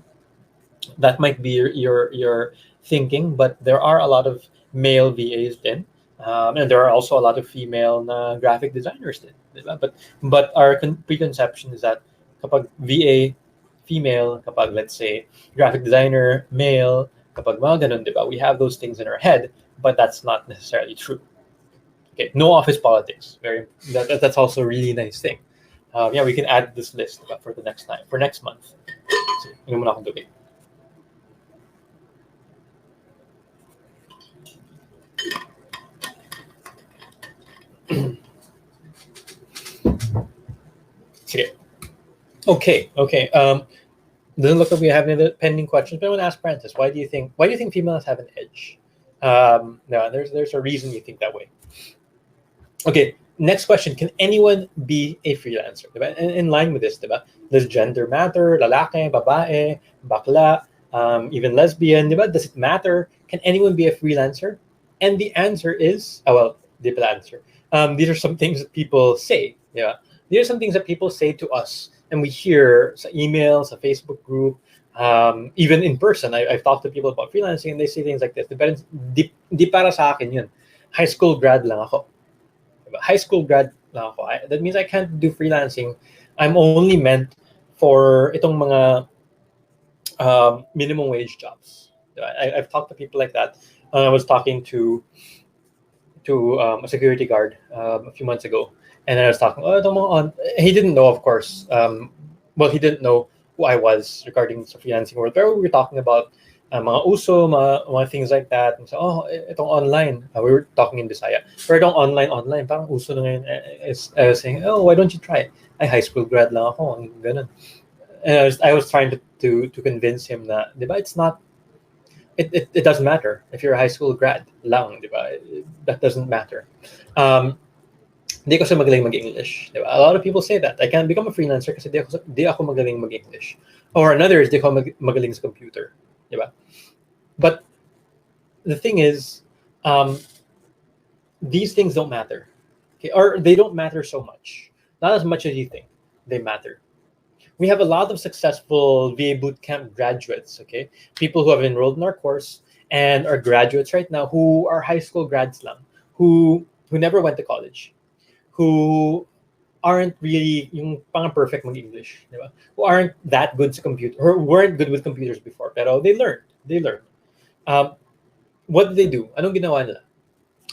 that might be your thinking, but there are a lot of male VAs din, and there are also a lot of female na graphic designers din, diba? But our preconception is that kapag VA female, kapag let's say graphic designer male, kapag mga ganun, diba? We have those things in our head, but that's not necessarily true. Okay, no office politics. That's also a really nice thing. Yeah, we can add this list for the next time, for next month. So, yun muna akong debate. Okay. Doesn't look like we have any pending questions, but I want to ask Francis, why do you think females have an edge? No, there's a reason you think that way. Okay, next question. Can anyone be a freelancer? In line with this, does gender matter? Lalaki, babae, bakla, even lesbian, does it matter? Can anyone be a freelancer? And the answer is, the answer. These are some things that people say. Yeah, these are some things that people say to us, and we hear sa emails, sa Facebook group, even in person. I've talked to people about freelancing, and they say things like this. Di para sa akin yun. High school grad lang ako. High school grad lang ako. That means I can't do freelancing. I'm only meant for itong mga minimum wage jobs. I've talked to people like that. I was talking to a security guard a few months ago, and I was talking. He didn't know, of course. He didn't know who I was regarding the freelancing world. But we were talking about mga uso, mga things like that. And so, itong online. We were talking in Bisaya. Pero itong online, parang uso na ngayon. I was saying, why don't you try? Ay, high school grad lang ako. Ganun. And I was trying to convince him that, diba, it's not, it doesn't matter if you're a high school grad lang, diba? That doesn't matter. Di ko sa magaling mag-English. Diba? A lot of people say that. I can't become a freelancer kasi di ako magaling mag-English. Or another is di ako magaling sa computer. Diba? But the thing is, these things don't matter. Okay? Or they don't matter so much. Not as much as you think they matter. We have a lot of successful VA bootcamp graduates, okay? People who have enrolled in our course and are graduates right now who are high school grads lang, who never went to college, who aren't really yung pang-perfect mag-English, di ba? Who aren't that good sa computer, or weren't good with computers before, pero they learned. What did they do? Anong ginawa nila?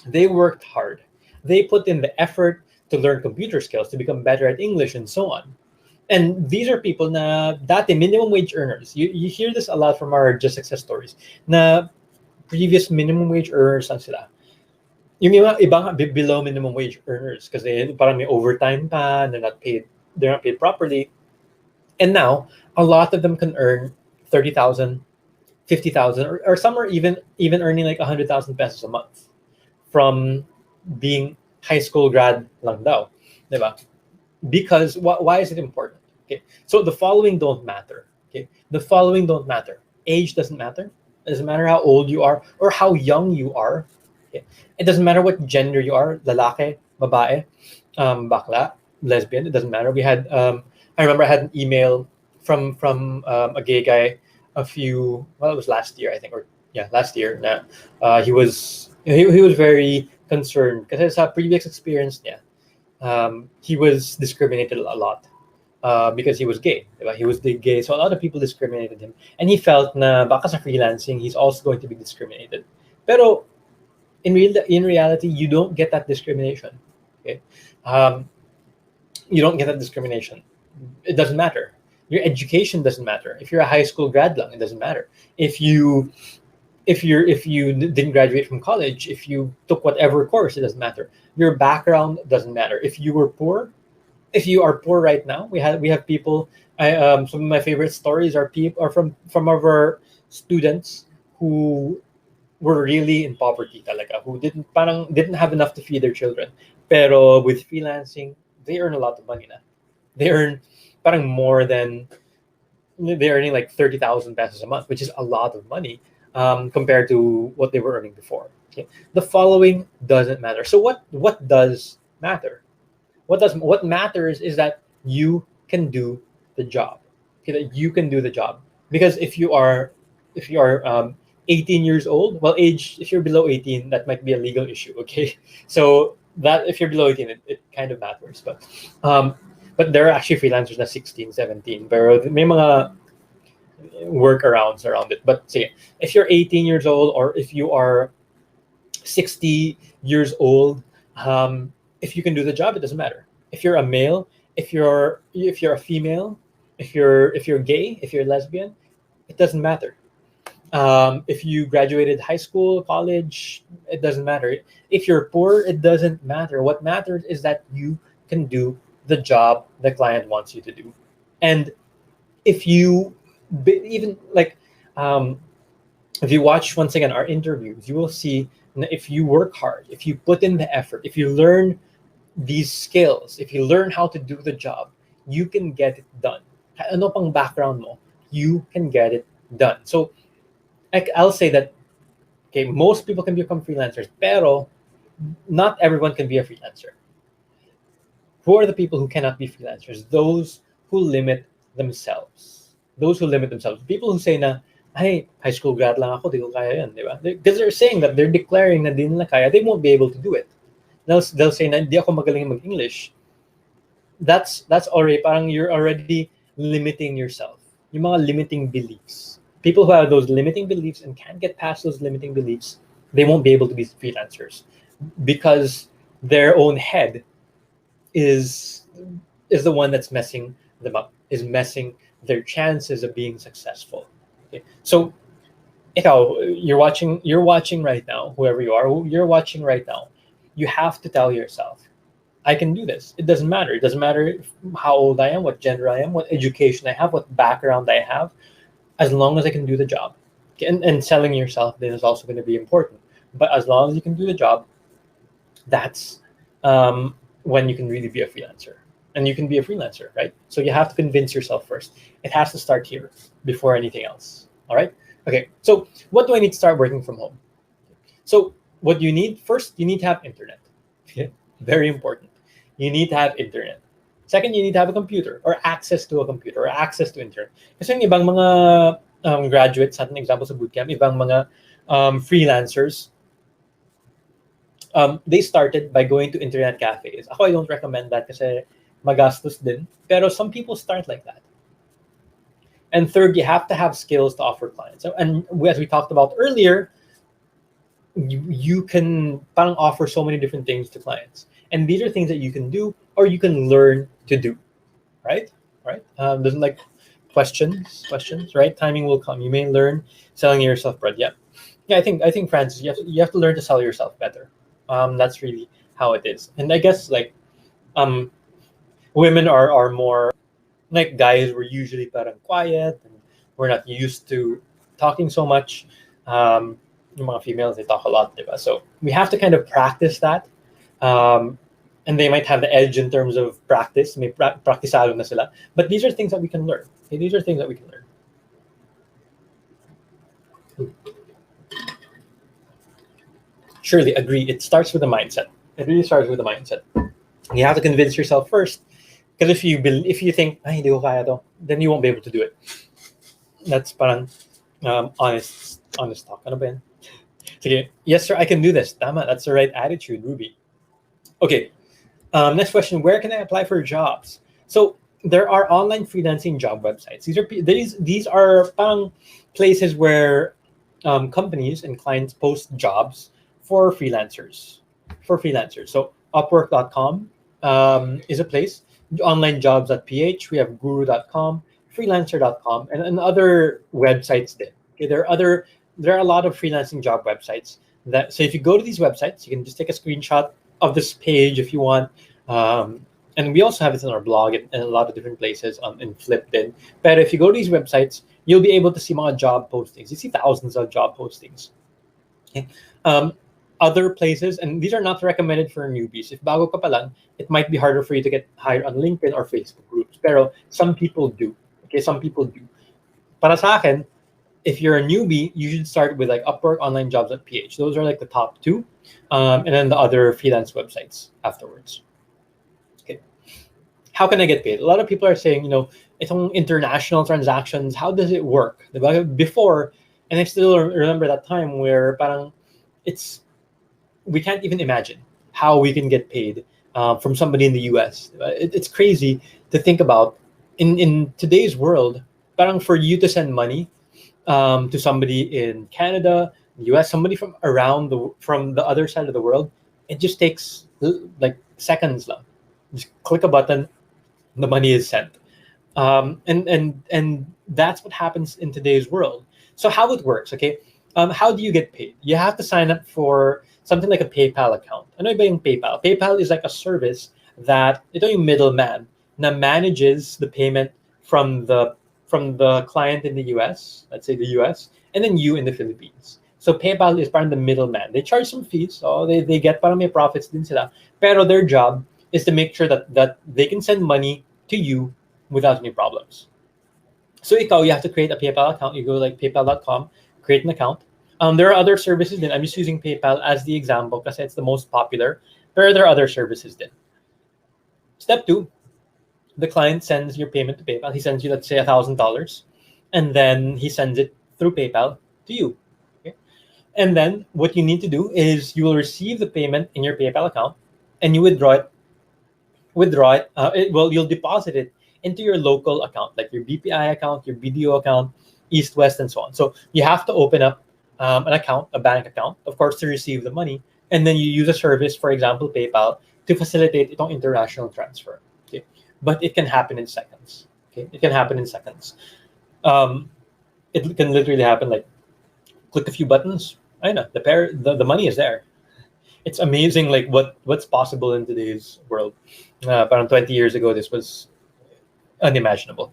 They worked hard. They put in the effort to learn computer skills, to become better at English, and so on. And these are people na dati minimum wage earners. You hear this a lot from our Just Success stories, na previous minimum wage earners lang sila. Yung ibang below minimum wage earners kasi parang may overtime pa, they're not paid properly. And now, a lot of them can earn 30,000, 50,000, or some are even earning like 100,000 pesos a month from being high school grad lang daw, diba? Because why is it important? Okay, so the following don't matter. Okay, the following don't matter. Age doesn't matter. It doesn't matter how old you are or how young you are. Okay, it doesn't matter what gender you are. Lalaki, babae, bakla, lesbian. It doesn't matter. We had I remember I had an email from a gay guy it was last year, I think, last year. He was very concerned because his previous experience. He was discriminated a lot because he was gay. Diba? He was gay, so a lot of people discriminated him. And he felt na baka sa freelancing, he's also going to be discriminated. Pero in reality, you don't get that discrimination. Okay, um, you don't get that discrimination. It doesn't matter. Your education doesn't matter. If you're a high school grad lang, it doesn't matter. If you didn't graduate from college, if you took whatever course, it doesn't matter. Your background doesn't matter. If you were poor, if you are poor right now, we have people. Some of my favorite stories are from our students who were really in poverty talaga, who didn't have enough to feed their children. Pero with freelancing, they earn a lot of money na. They earn parang more than they're earning like 30,000 pesos a month, which is a lot of money compared to what they were earning before. Okay? The following doesn't matter. So what does matter? What matters is that you can do the job. Okay, that you can do the job. Because if you are 18 years old, well, age if you're below 18, that might be a legal issue. Okay, so that if you're below 18, it kind of matters. But there are actually freelancers na 16, 17. Pero may mga workarounds around it. But say if you're 18 years old or if you are 60 years old, if you can do the job, it doesn't matter. If you're a male, if you're a female, if you're gay, if you're lesbian, it doesn't matter. If you graduated high school, college, it doesn't matter. If you're poor, it doesn't matter. What matters is that you can do the job the client wants you to do. And if you even like if you watch once again our interviews, you will see if you work hard, if you put in the effort, if you learn these skills, if you learn how to do the job, you can get it done. Ano pang background mo, you can get it done. So I'll say that okay, most people can become freelancers, pero not everyone can be a freelancer. Who are the people who cannot be freelancers? Those who limit themselves. Those who limit themselves. People who say na, ay, high school grad lang ako, di ko kaya yan, di ba? Because they're saying that, they're declaring na di nila kaya, they won't be able to do it. They'll say na, di ako magaling mag-English. That's already, parang you're already limiting yourself. Yung mga limiting beliefs. People who have those limiting beliefs and can't get past those limiting beliefs, they won't be able to be freelancers. Because their own head is the one that's messing them up, is messing their chances of being successful. Okay? So, you're watching right now, whoever you are, you're watching right now. You have to tell yourself, I can do this. It doesn't matter. It doesn't matter how old I am, what gender I am, what education I have, what background I have, as long as I can do the job. Okay? And selling yourself then is also going to be important. But as long as you can do the job, that's when you can really be a freelancer. And you can be a freelancer, right? So you have to convince yourself first. It has to start here before anything else. All right? Okay, so what do I need to start working from home? So what you need first, you need to have internet. Okay? Very important. You need to have internet. Second, you need to have a computer or access to a computer or access to internet. Kasi yung ibang mga graduates, sa example sa bootcamp, ibang mga freelancers, they started by going to internet cafes. Ako, I don't recommend that kasi magastos din. Pero some people start like that. And third, you have to have skills to offer clients. So, and as we talked about earlier, you can parang offer so many different things to clients. And these are things that you can do or you can learn to do, right? Right? Doesn't like questions, right? Timing will come. You may learn selling yourself bread. Yeah. Yeah, I think Francis, you have to learn to sell yourself better. That's really how it is. And I guess like women are more like guys were usually parang quiet and we're not used to talking so much. Yung mga females, they talk a lot, diba? So we have to kind of practice that. And they might have the edge in terms of practice. May praktisado na sila. But these are things that we can learn. Okay? These are things that we can learn. Surely agree. It starts with a mindset. It really starts with a mindset. You have to convince yourself first. Because if you think, ay, hindi ko kaya to, then you won't be able to do it. That's parang honest talk. Ano ba yan? Sige, yes, sir, I can do this. Tama, that's the right attitude, Ruby. Okay, next question. Where can I apply for jobs? So there are online freelancing job websites. These are parang places where companies and clients post jobs for freelancers. So Upwork.com is a place. Online jobs.ph. We have Guru.com, Freelancer.com, and other websites. There, okay, there are a lot of freelancing job websites. So if you go to these websites, you can just take a screenshot of this page if you want. Um, and we also have it on our blog and a lot of different places in Flipdin. But if you go to these websites, you'll be able to see mga job postings. You see thousands of job postings. Okay. Other places, and these are not recommended for newbies. If bago ka pa lang, it might be harder for you to get hired on LinkedIn or Facebook groups. Pero some people do. Okay, some people do. Para sa akin, if you're a newbie, you should start with like Upwork, online jobs.ph. Those are like the top two, and then the other freelance websites afterwards. Okay, how can I get paid? A lot of people are saying, itong international transactions, how does it work? Diba? Before, and I still remember that time where parang we can't even imagine how we can get paid from somebody in the US. It's crazy to think about in today's world. Parang for you to send money to somebody in Canada, the US, somebody from the other side of the world, it just takes like seconds lang. Just click a button, the money is sent. And that's what happens in today's world. So how it works, okay? How do you get paid? You have to sign up for something like a PayPal account. Ano ba yung PayPal? PayPal is like a service that ito yung middleman na manages the payment from the client in the US, let's say the US, and then you in the Philippines. So PayPal is parang the middleman. They charge some fees, so they get parang may profits din sila. Pero their job is to make sure that they can send money to you without any problems. So you have to create a PayPal account. You go like paypal.com, create an account. There are other services then. I'm just using PayPal as the example because it's the most popular. There are other services then. Step 2, the client sends your payment to PayPal. He sends you, let's say, $1,000, and then he sends it through PayPal to you. Okay? And then what you need to do is you will receive the payment in your PayPal account, and you withdraw it. You'll deposit it into your local account, like your BPI account, your BDO account, East, West, and so on. So you have to open up an account, a bank account, of course, to receive the money, and then you use a service, for example, PayPal, to facilitate itong international transfer. Okay, but it can happen in seconds. Okay, it can happen in seconds. It can literally happen like click a few buttons. I know the money is there. It's amazing, like what's possible in today's world. Around 20 years ago, this was unimaginable.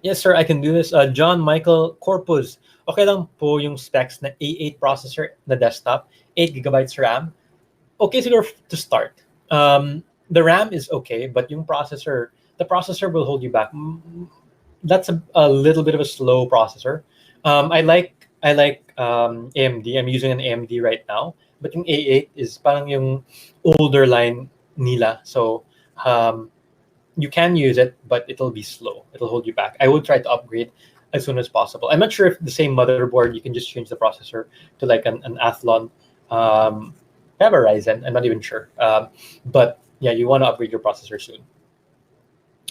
Yes, sir, I can do this. John Michael Corpus. Okay lang po yung specs na A8 processor na desktop, 8 gigabytes RAM. Okay siguro to start. The RAM is okay, but the processor will hold you back. That's a little bit of a slow processor. I like AMD. I'm using an AMD right now, but yung A8 is parang yung older line nila. So you can use it, but it'll be slow. It'll hold you back. I would try to upgrade as soon as possible. I'm not sure if the same motherboard, you can just change the processor to like an Athlon. I have a Ryzen. I'm not even sure. But yeah, you want to upgrade your processor soon.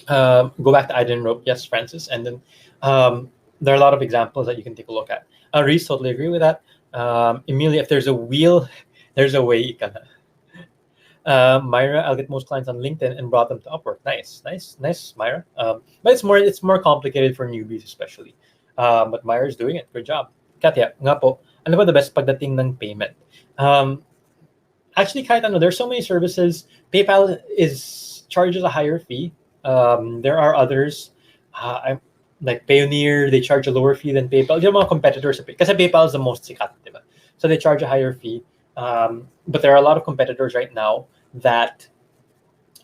Go back to Enroll. Yes, Francis. And then there are a lot of examples that you can take a look at. Reese, totally agree with that. Emilia, if there's a wheel, there's a way. Myra, I'll get most clients on LinkedIn and brought them to Upwork. Nice, Myra. But it's more complicated for newbies especially. But Myra's doing it. Good job. Katya, nga po, ano ba the best pagdating ng payment? Actually, kahit ano, there's so many services. PayPal charges a higher fee. There are others. Like Payoneer, they charge a lower fee than PayPal. Yung mga competitors, kasi PayPal is the most sikat, diba? So they charge a higher fee. But there are a lot of competitors right now that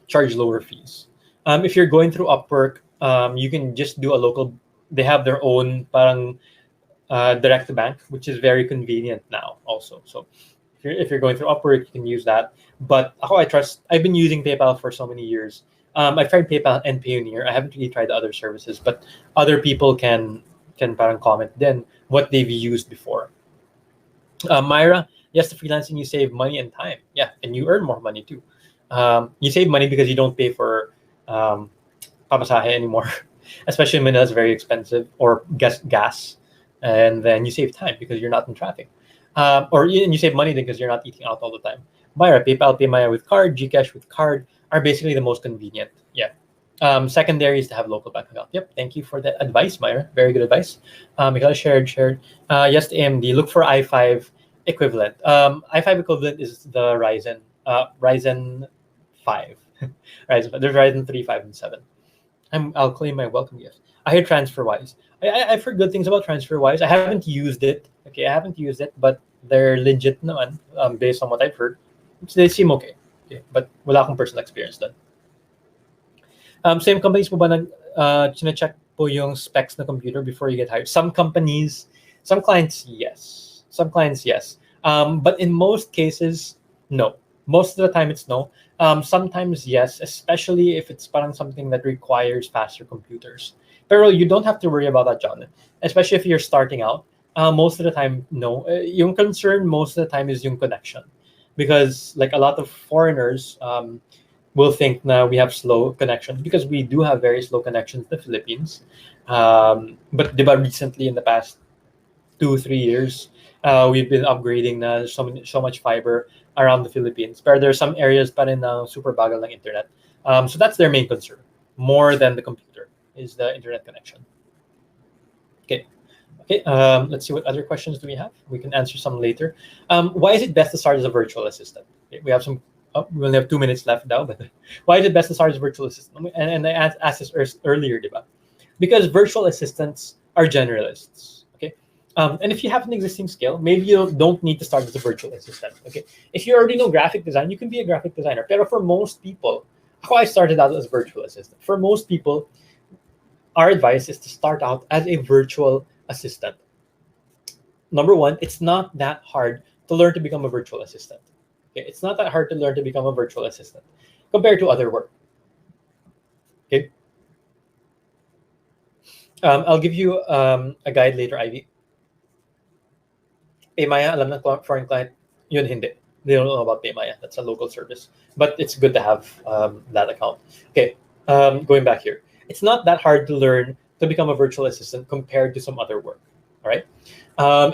charge lower fees. If you're going through Upwork, you can just do a local. They have their own parang direct to bank, which is very convenient now also. So if you're going through Upwork, you can use that. But I've been using PayPal for so many years. I've tried PayPal and Payoneer. I haven't really tried the other services, but other people can parang comment then what they've used before. Myra, yes, the freelancing, you save money and time. Yeah, and you earn more money too. You save money because you don't pay for pamasahe anymore, especially in Manila is very expensive, or gas, and then you save time because you're not in traffic, and you save money because you're not eating out all the time. Maya, PayPal, PayMaya with card, Gcash with card are basically the most convenient. Yeah. Secondary is to have local bank account. Yep. Thank you for that advice, Myra. Very good advice. Miguel shared. Yes, to AMD. Look for i5 equivalent. i5 equivalent is the Ryzen 5. Ryzen 5. There's Ryzen 3, 5, and 7. I'll claim my welcome gift. I heard TransferWise. I've heard good things about TransferWise. I haven't used it. Okay, I haven't used it, but they're legit naman, based on what I've heard. They seem okay. Okay, but wala akong personal experience dun. Same companies po ba chine-check po yung specs na computer before you get hired? Some companies, some clients, yes. Some clients, yes. But in most cases, no. Most of the time, it's no. Sometimes, yes, especially if it's parang something that requires faster computers. Pero you don't have to worry about that, John. Especially if you're starting out. Most of the time, no. Yung concern most of the time is yung connection. Because like a lot of foreigners will think now we have slow connections, because we do have very slow connections in the Philippines. But diba, recently in the past 2-3 years, we've been upgrading na so much fiber around the Philippines. But there are some areas pa rin na super bagal ng internet. So that's their main concern, more than the computer, is the internet connection. Okay. Let's see what other questions do we have. We can answer some later. Why is it best to start as a virtual assistant? Okay, we have some. We only have 2 minutes left now, but why is it best to start as a virtual assistant? And I asked this earlier, diba? Because virtual assistants are generalists. Okay, and if you have an existing skill, maybe you don't need to start as a virtual assistant. Okay, if you already know graphic design, you can be a graphic designer. Pero for most people, how I started out as a virtual assistant. For most people, our advice is to start out as a virtual assistant. Number one, it's not that hard to learn to become a virtual assistant. Okay, it's not that hard to learn to become a virtual assistant compared to other work. Okay, I'll give you a guide later, Ivy. PayMaya, alam ng foreign client, yun hindi. They don't know about PayMaya. That's a local service, but it's good to have that account. Okay, going back here, it's not that hard to learn to become a virtual assistant compared to some other work. All right,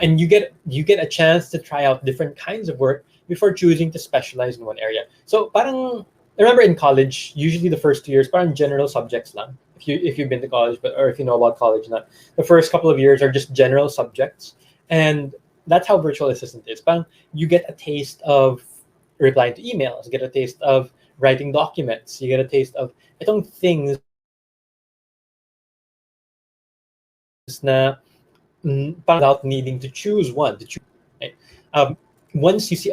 and you get a chance to try out different kinds of work before choosing to specialize in one area. So parang, remember in college, usually the first 2 years, parang general subjects lang. If you've been to college, or if you know about college, not the first couple of years are just general subjects, and that's how virtual assistant is. Parang you get a taste of replying to emails, you get a taste of writing documents, you get a taste of itong things na without needing to choose one. Right? Once you see,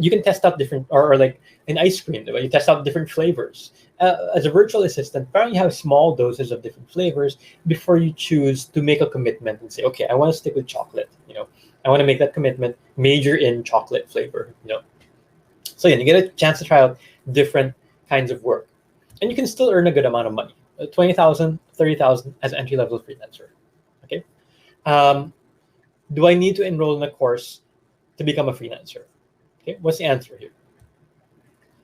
you can test out different, or like in ice cream, you test out different flavors. As a virtual assistant, probably you have small doses of different flavors before you choose to make a commitment and say, okay, I want to stick with chocolate. I want to make that commitment, major in chocolate flavor. So you get a chance to try out different kinds of work, and you can still earn a good amount of money, 20,000, 30,000 as an entry-level freelancer. Okay. Do I need to enroll in a course to become a freelancer? Okay, what's the answer here?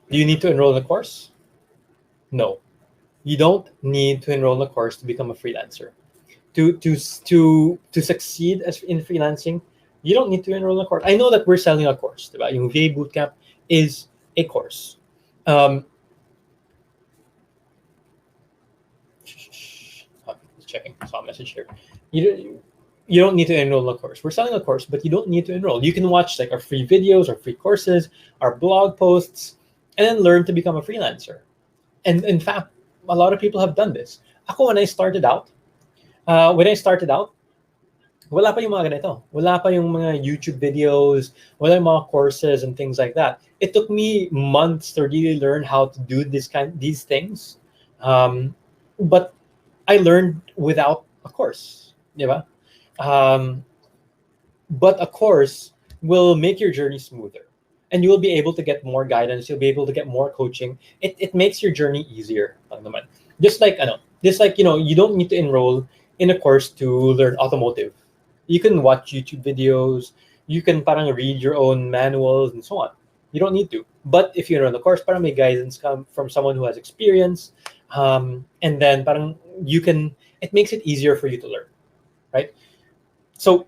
Do you need to enroll in a course? No, you don't need to enroll in a course to become a freelancer. To succeed as in freelancing, you don't need to enroll in a course. I know that we're selling a course, diba? Yung VA Bootcamp is a course. Checking, saw a message here. You don't need to enroll in a course. We're selling a course, but you don't need to enroll. You can watch like our free videos, our free courses, our blog posts, and then learn to become a freelancer. And in fact, a lot of people have done this. Ako, when I started out, wala pa yung mga ganito. Wala pa yung mga YouTube videos, wala yung mga courses and things like that. It took me months to really learn how to do these things. But I learned without a course, diba? But a course will make your journey smoother, and you will be able to get more guidance. You'll be able to get more coaching. It makes your journey easier. Just like you don't need to enroll in a course to learn automotive. You can watch YouTube videos. You can parang read your own manuals and so on. You don't need to. But if you enroll in the course, parang may guidance come from someone who has experience, and then parang it makes it easier for you to learn, right? So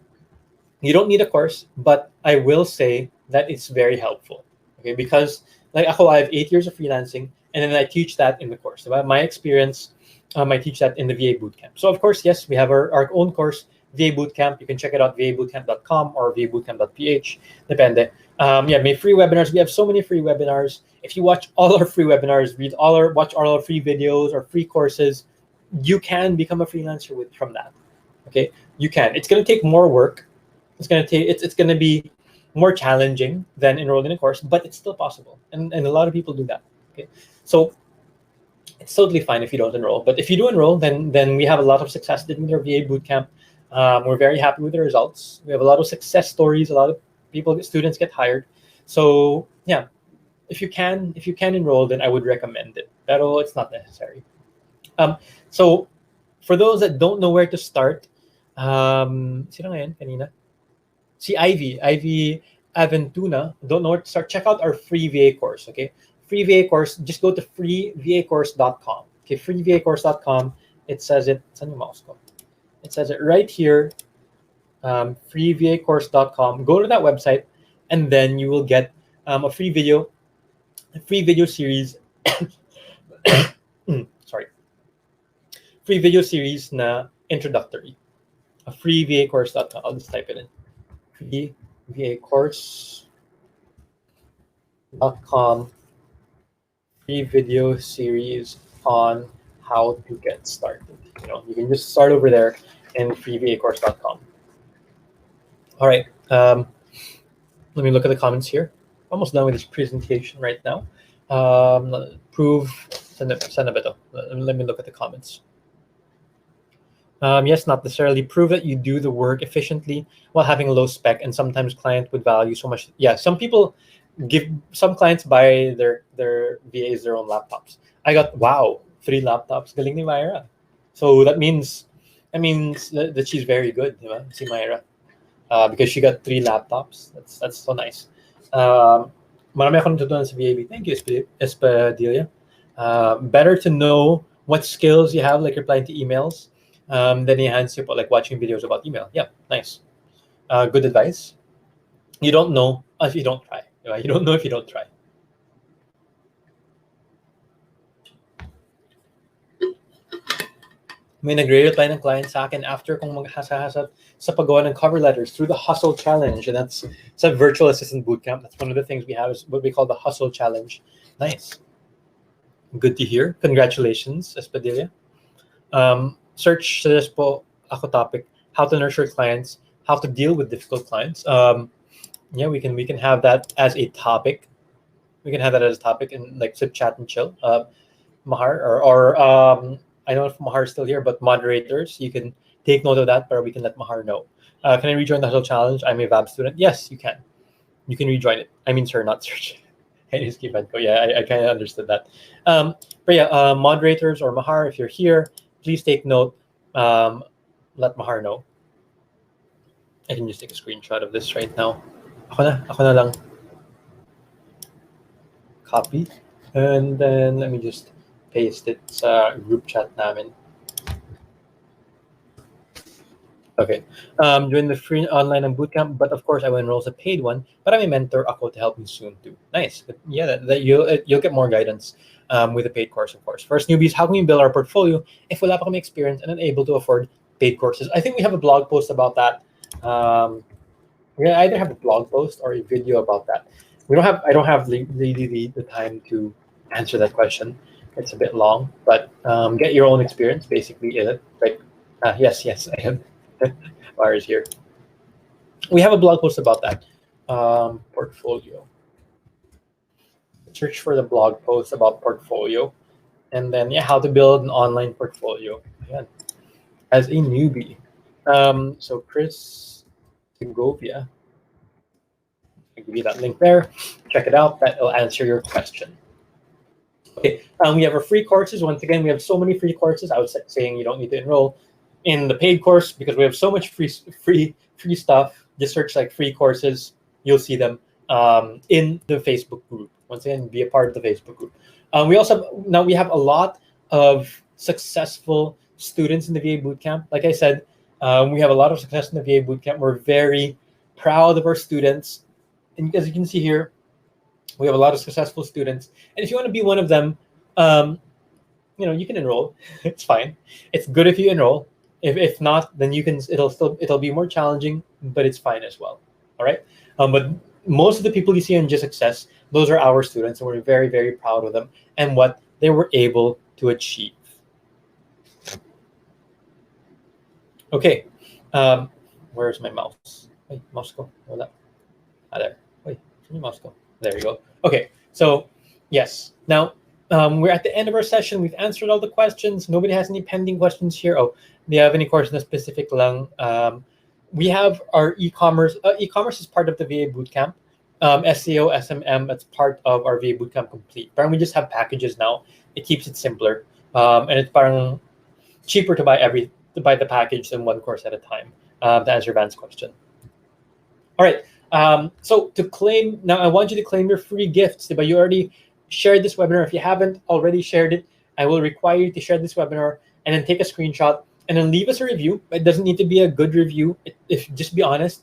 you don't need a course, but I will say that it's very helpful. Okay, because like ako, I have 8 years of freelancing, and then I teach that in the course. About my experience, I teach that in the VA Bootcamp. So of course, yes, we have our own course, VA Bootcamp. You can check it out, vabootcamp.com or vabootcamp.ph, depende. Yeah, may free webinars. We have so many free webinars. If you watch all our free webinars, watch all our free videos or free courses, you can become a freelancer from that. Okay, you can. It's going to take more work. It's going to be more challenging than enrolling in a course, but it's still possible, and a lot of people do that. Okay, so it's totally fine if you don't enroll, but if you do enroll, then we have a lot of success with our VA bootcamp. We're very happy with the results. We have a lot of success stories. A lot of students get hired. So yeah, if you can enroll, then I would recommend it. Pero it's not necessary. So for those that don't know where to start, sino ngayon kanina? Si Ivy Aventuna, don't know where to start. Check out our free VA course, okay? Free VA course, just go to freevacourse.com. Okay, freevacourse.com. It says it, saan yung mouse ko? It says it right here, freevacourse.com. Go to that website, and then you will get a free video series. Sorry. Free video series na introductory. Freevacourse.com. I'll just type it in. freevacourse.com. Free video series on how to get started. You can just start over there in freevacourse.com. All right. Let me look at the comments here. Almost done with this presentation right now. Prove. Let me look at the comments. Yes, not necessarily. Prove that you do the work efficiently while having a low spec, and sometimes client would value so much. Yeah, some clients buy their VAs their own laptops. I got 3 laptops. Galing ni Myra. So that means that she's very good, diba? Si Myra, because she got 3 laptops. That's so nice. Marami akong natutunan sa VAB. Thank you, Espadilla. Better to know what skills you have, like replying to emails, than enhance your like watching videos about email. Yeah, nice. Good advice. You don't know if you don't try. Diba? You don't know if you don't try. May nagre-reply ng client sa akin after kong maghasa-hasa sa paggawa ng cover letters through the Hustle Challenge. And it's a virtual assistant bootcamp. That's one of the things we have, is what we call the Hustle Challenge. Nice. Good to hear. Congratulations, Espadilla. Search suggest po ako topic, how to nurture clients, how to deal with difficult clients. Yeah, we can have that as a topic. We can have that as a topic in like Sip Chat and Chill. Mahar or I don't know if Mahar is still here, but moderators, you can take note of that, but we can let Mahar know. Can I rejoin the Hustle Challenge? I'm a VAB student. Yes, you can. You can rejoin it. I mean, sir, not search. Yeah, I kind of understood that. But yeah, moderators or Mahar, if you're here, please take note. Let Mahar know. I can just take a screenshot of this right now. Ako na lang. Copy. And then let me just paste it sa group chat namin. Okay. Join the free online and bootcamp, but of course I will enroll as a paid one. But I'm a mentor ako to help me soon too. Nice. Yeah, that you'll get more guidance with a paid course, of course. First, newbies, how can we build our portfolio if wala pa kami experience and unable to afford paid courses? I think we have a blog post about that. We either have a blog post or a video about that. I don't have the time to answer that question. It's a bit long, but get your own experience. Basically, is it like yes, I have. Wires here. We have a blog post about that. Portfolio. Search for the blog post about portfolio, and then how to build an online portfolio. Again, as a newbie. So Chris Segovia, I'll give you that link there. Check it out. That will answer your question. Okay. We have our free courses. Once again, we have so many free courses. I was saying you don't need to enroll in the paid course because we have so much free stuff. Just search like free courses, you'll see them. in the Facebook group. Once again, be a part of the Facebook group. We also now we have a lot of successful students in the VA Bootcamp. Like I said, we have a lot of success in the VA Bootcamp. We're very proud of our students, and as you can see here, we have a lot of successful students. And if you want to be one of them, you can enroll. It's fine. It's good if you enroll. If not, then you can. It'll be more challenging, but it's fine as well. All right. But most of the people you see in Just Success, those are our students, and we're very, very proud of them and what they were able to achieve. Okay. Where's my mouse? Wait, mouse go. Hold up. There. Wait, where's my mouse go? There you go. Okay. So yes. Now we're at the end of our session. We've answered all the questions. Nobody has any pending questions here. Oh, do you have any questions specific lang? We have our e-commerce. E-commerce is part of the VA Bootcamp. SEO, SMM, that's part of our VA Bootcamp Complete. But we just have packages now. It keeps it simpler. And it's parang cheaper to buy the package than one course at a time, to answer Van's question. All right. So to claim, now I want you to claim your free gifts. But you already shared this webinar. If you haven't already shared it, I will require you to share this webinar and then take a screenshot and then leave us a review. It doesn't need to be a good review. If just be honest.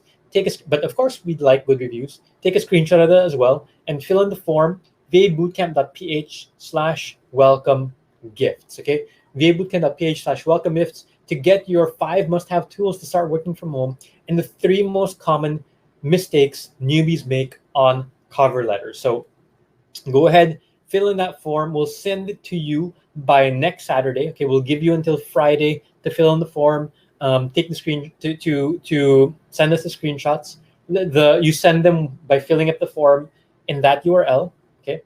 But of course, we'd like good reviews. Take a screenshot of that as well and fill in the form vabootcamp.ph/welcome gifts. Okay, vabootcamp.ph/welcome gifts to get your 5 must-have tools to start working from home and the 3 most common mistakes newbies make on cover letters. So go ahead, fill in that form. We'll send it to you by next Saturday. Okay, we'll give you until Friday to fill in the form. Take the screen to send us the screenshots. You send them by filling up the form in that URL. Okay,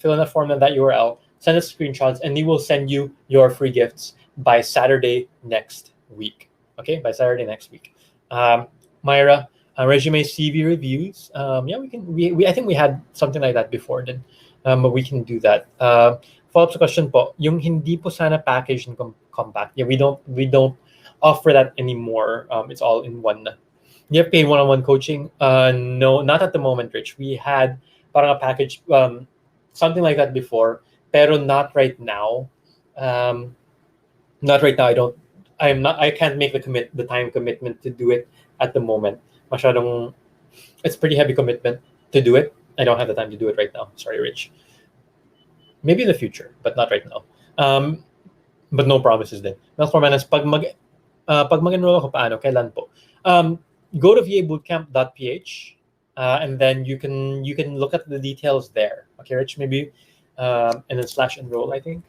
fill in the form in that URL. Send us screenshots, and we will send you your free gifts by Saturday next week. Okay, by Saturday next week. Myra, resume CV reviews. Yeah, we can. I think we had something like that before, then, but we can do that. Follow-up question po, yung hindi po sana package and compact. Yeah, we don't offer that anymore. It's all in one. You have paid one-on-one coaching? No, not at the moment, Rich. We had parang a package, something like that before, pero not right now. Not right now. I can't make the time commitment to do it at the moment. It's pretty heavy commitment to do it. I don't have the time to do it right now. Sorry, Rich. Maybe in the future, but not right now. But no promises din. Mel's Formanas, pag mag-enroll ako, paano? Kailan po? Go to vabootcamp.ph and then you can look at the details there. Okay, Rich, maybe and then /enroll, I think.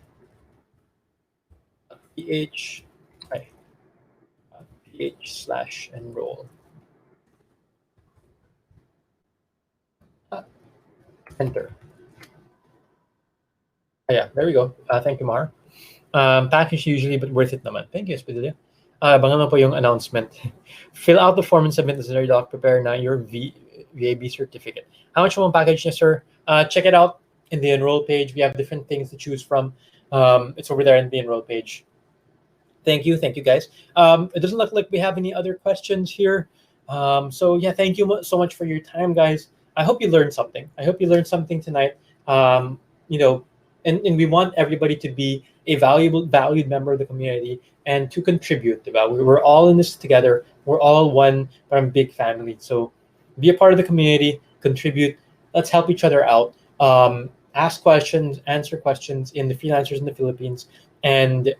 ph/enroll. Enter. Yeah, there we go. Thank you, Mar. Package usually, but worth it naman. Thank you, Espedilio. Abangan mo po yung announcement. Fill out the form and submit the salary doc. Prepare na your VAB certificate. How much mo package niya, sir? Check it out in the Enroll page. We have different things to choose from. It's over there in the Enroll page. Thank you, guys. It doesn't look like we have any other questions here. So yeah, thank you so much for your time, guys. I hope you learned something. I hope you learned something tonight. And we want everybody to be a valued member of the community and to contribute. We're all in this together. We're all one big family. So be a part of the community, contribute. Let's help each other out. Ask questions, answer questions in the freelancers in the Philippines, and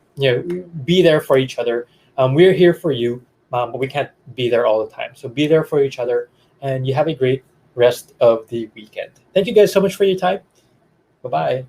be there for each other. We're here for you, but we can't be there all the time. So be there for each other, and you have a great rest of the weekend. Thank you guys so much for your time. Bye-bye.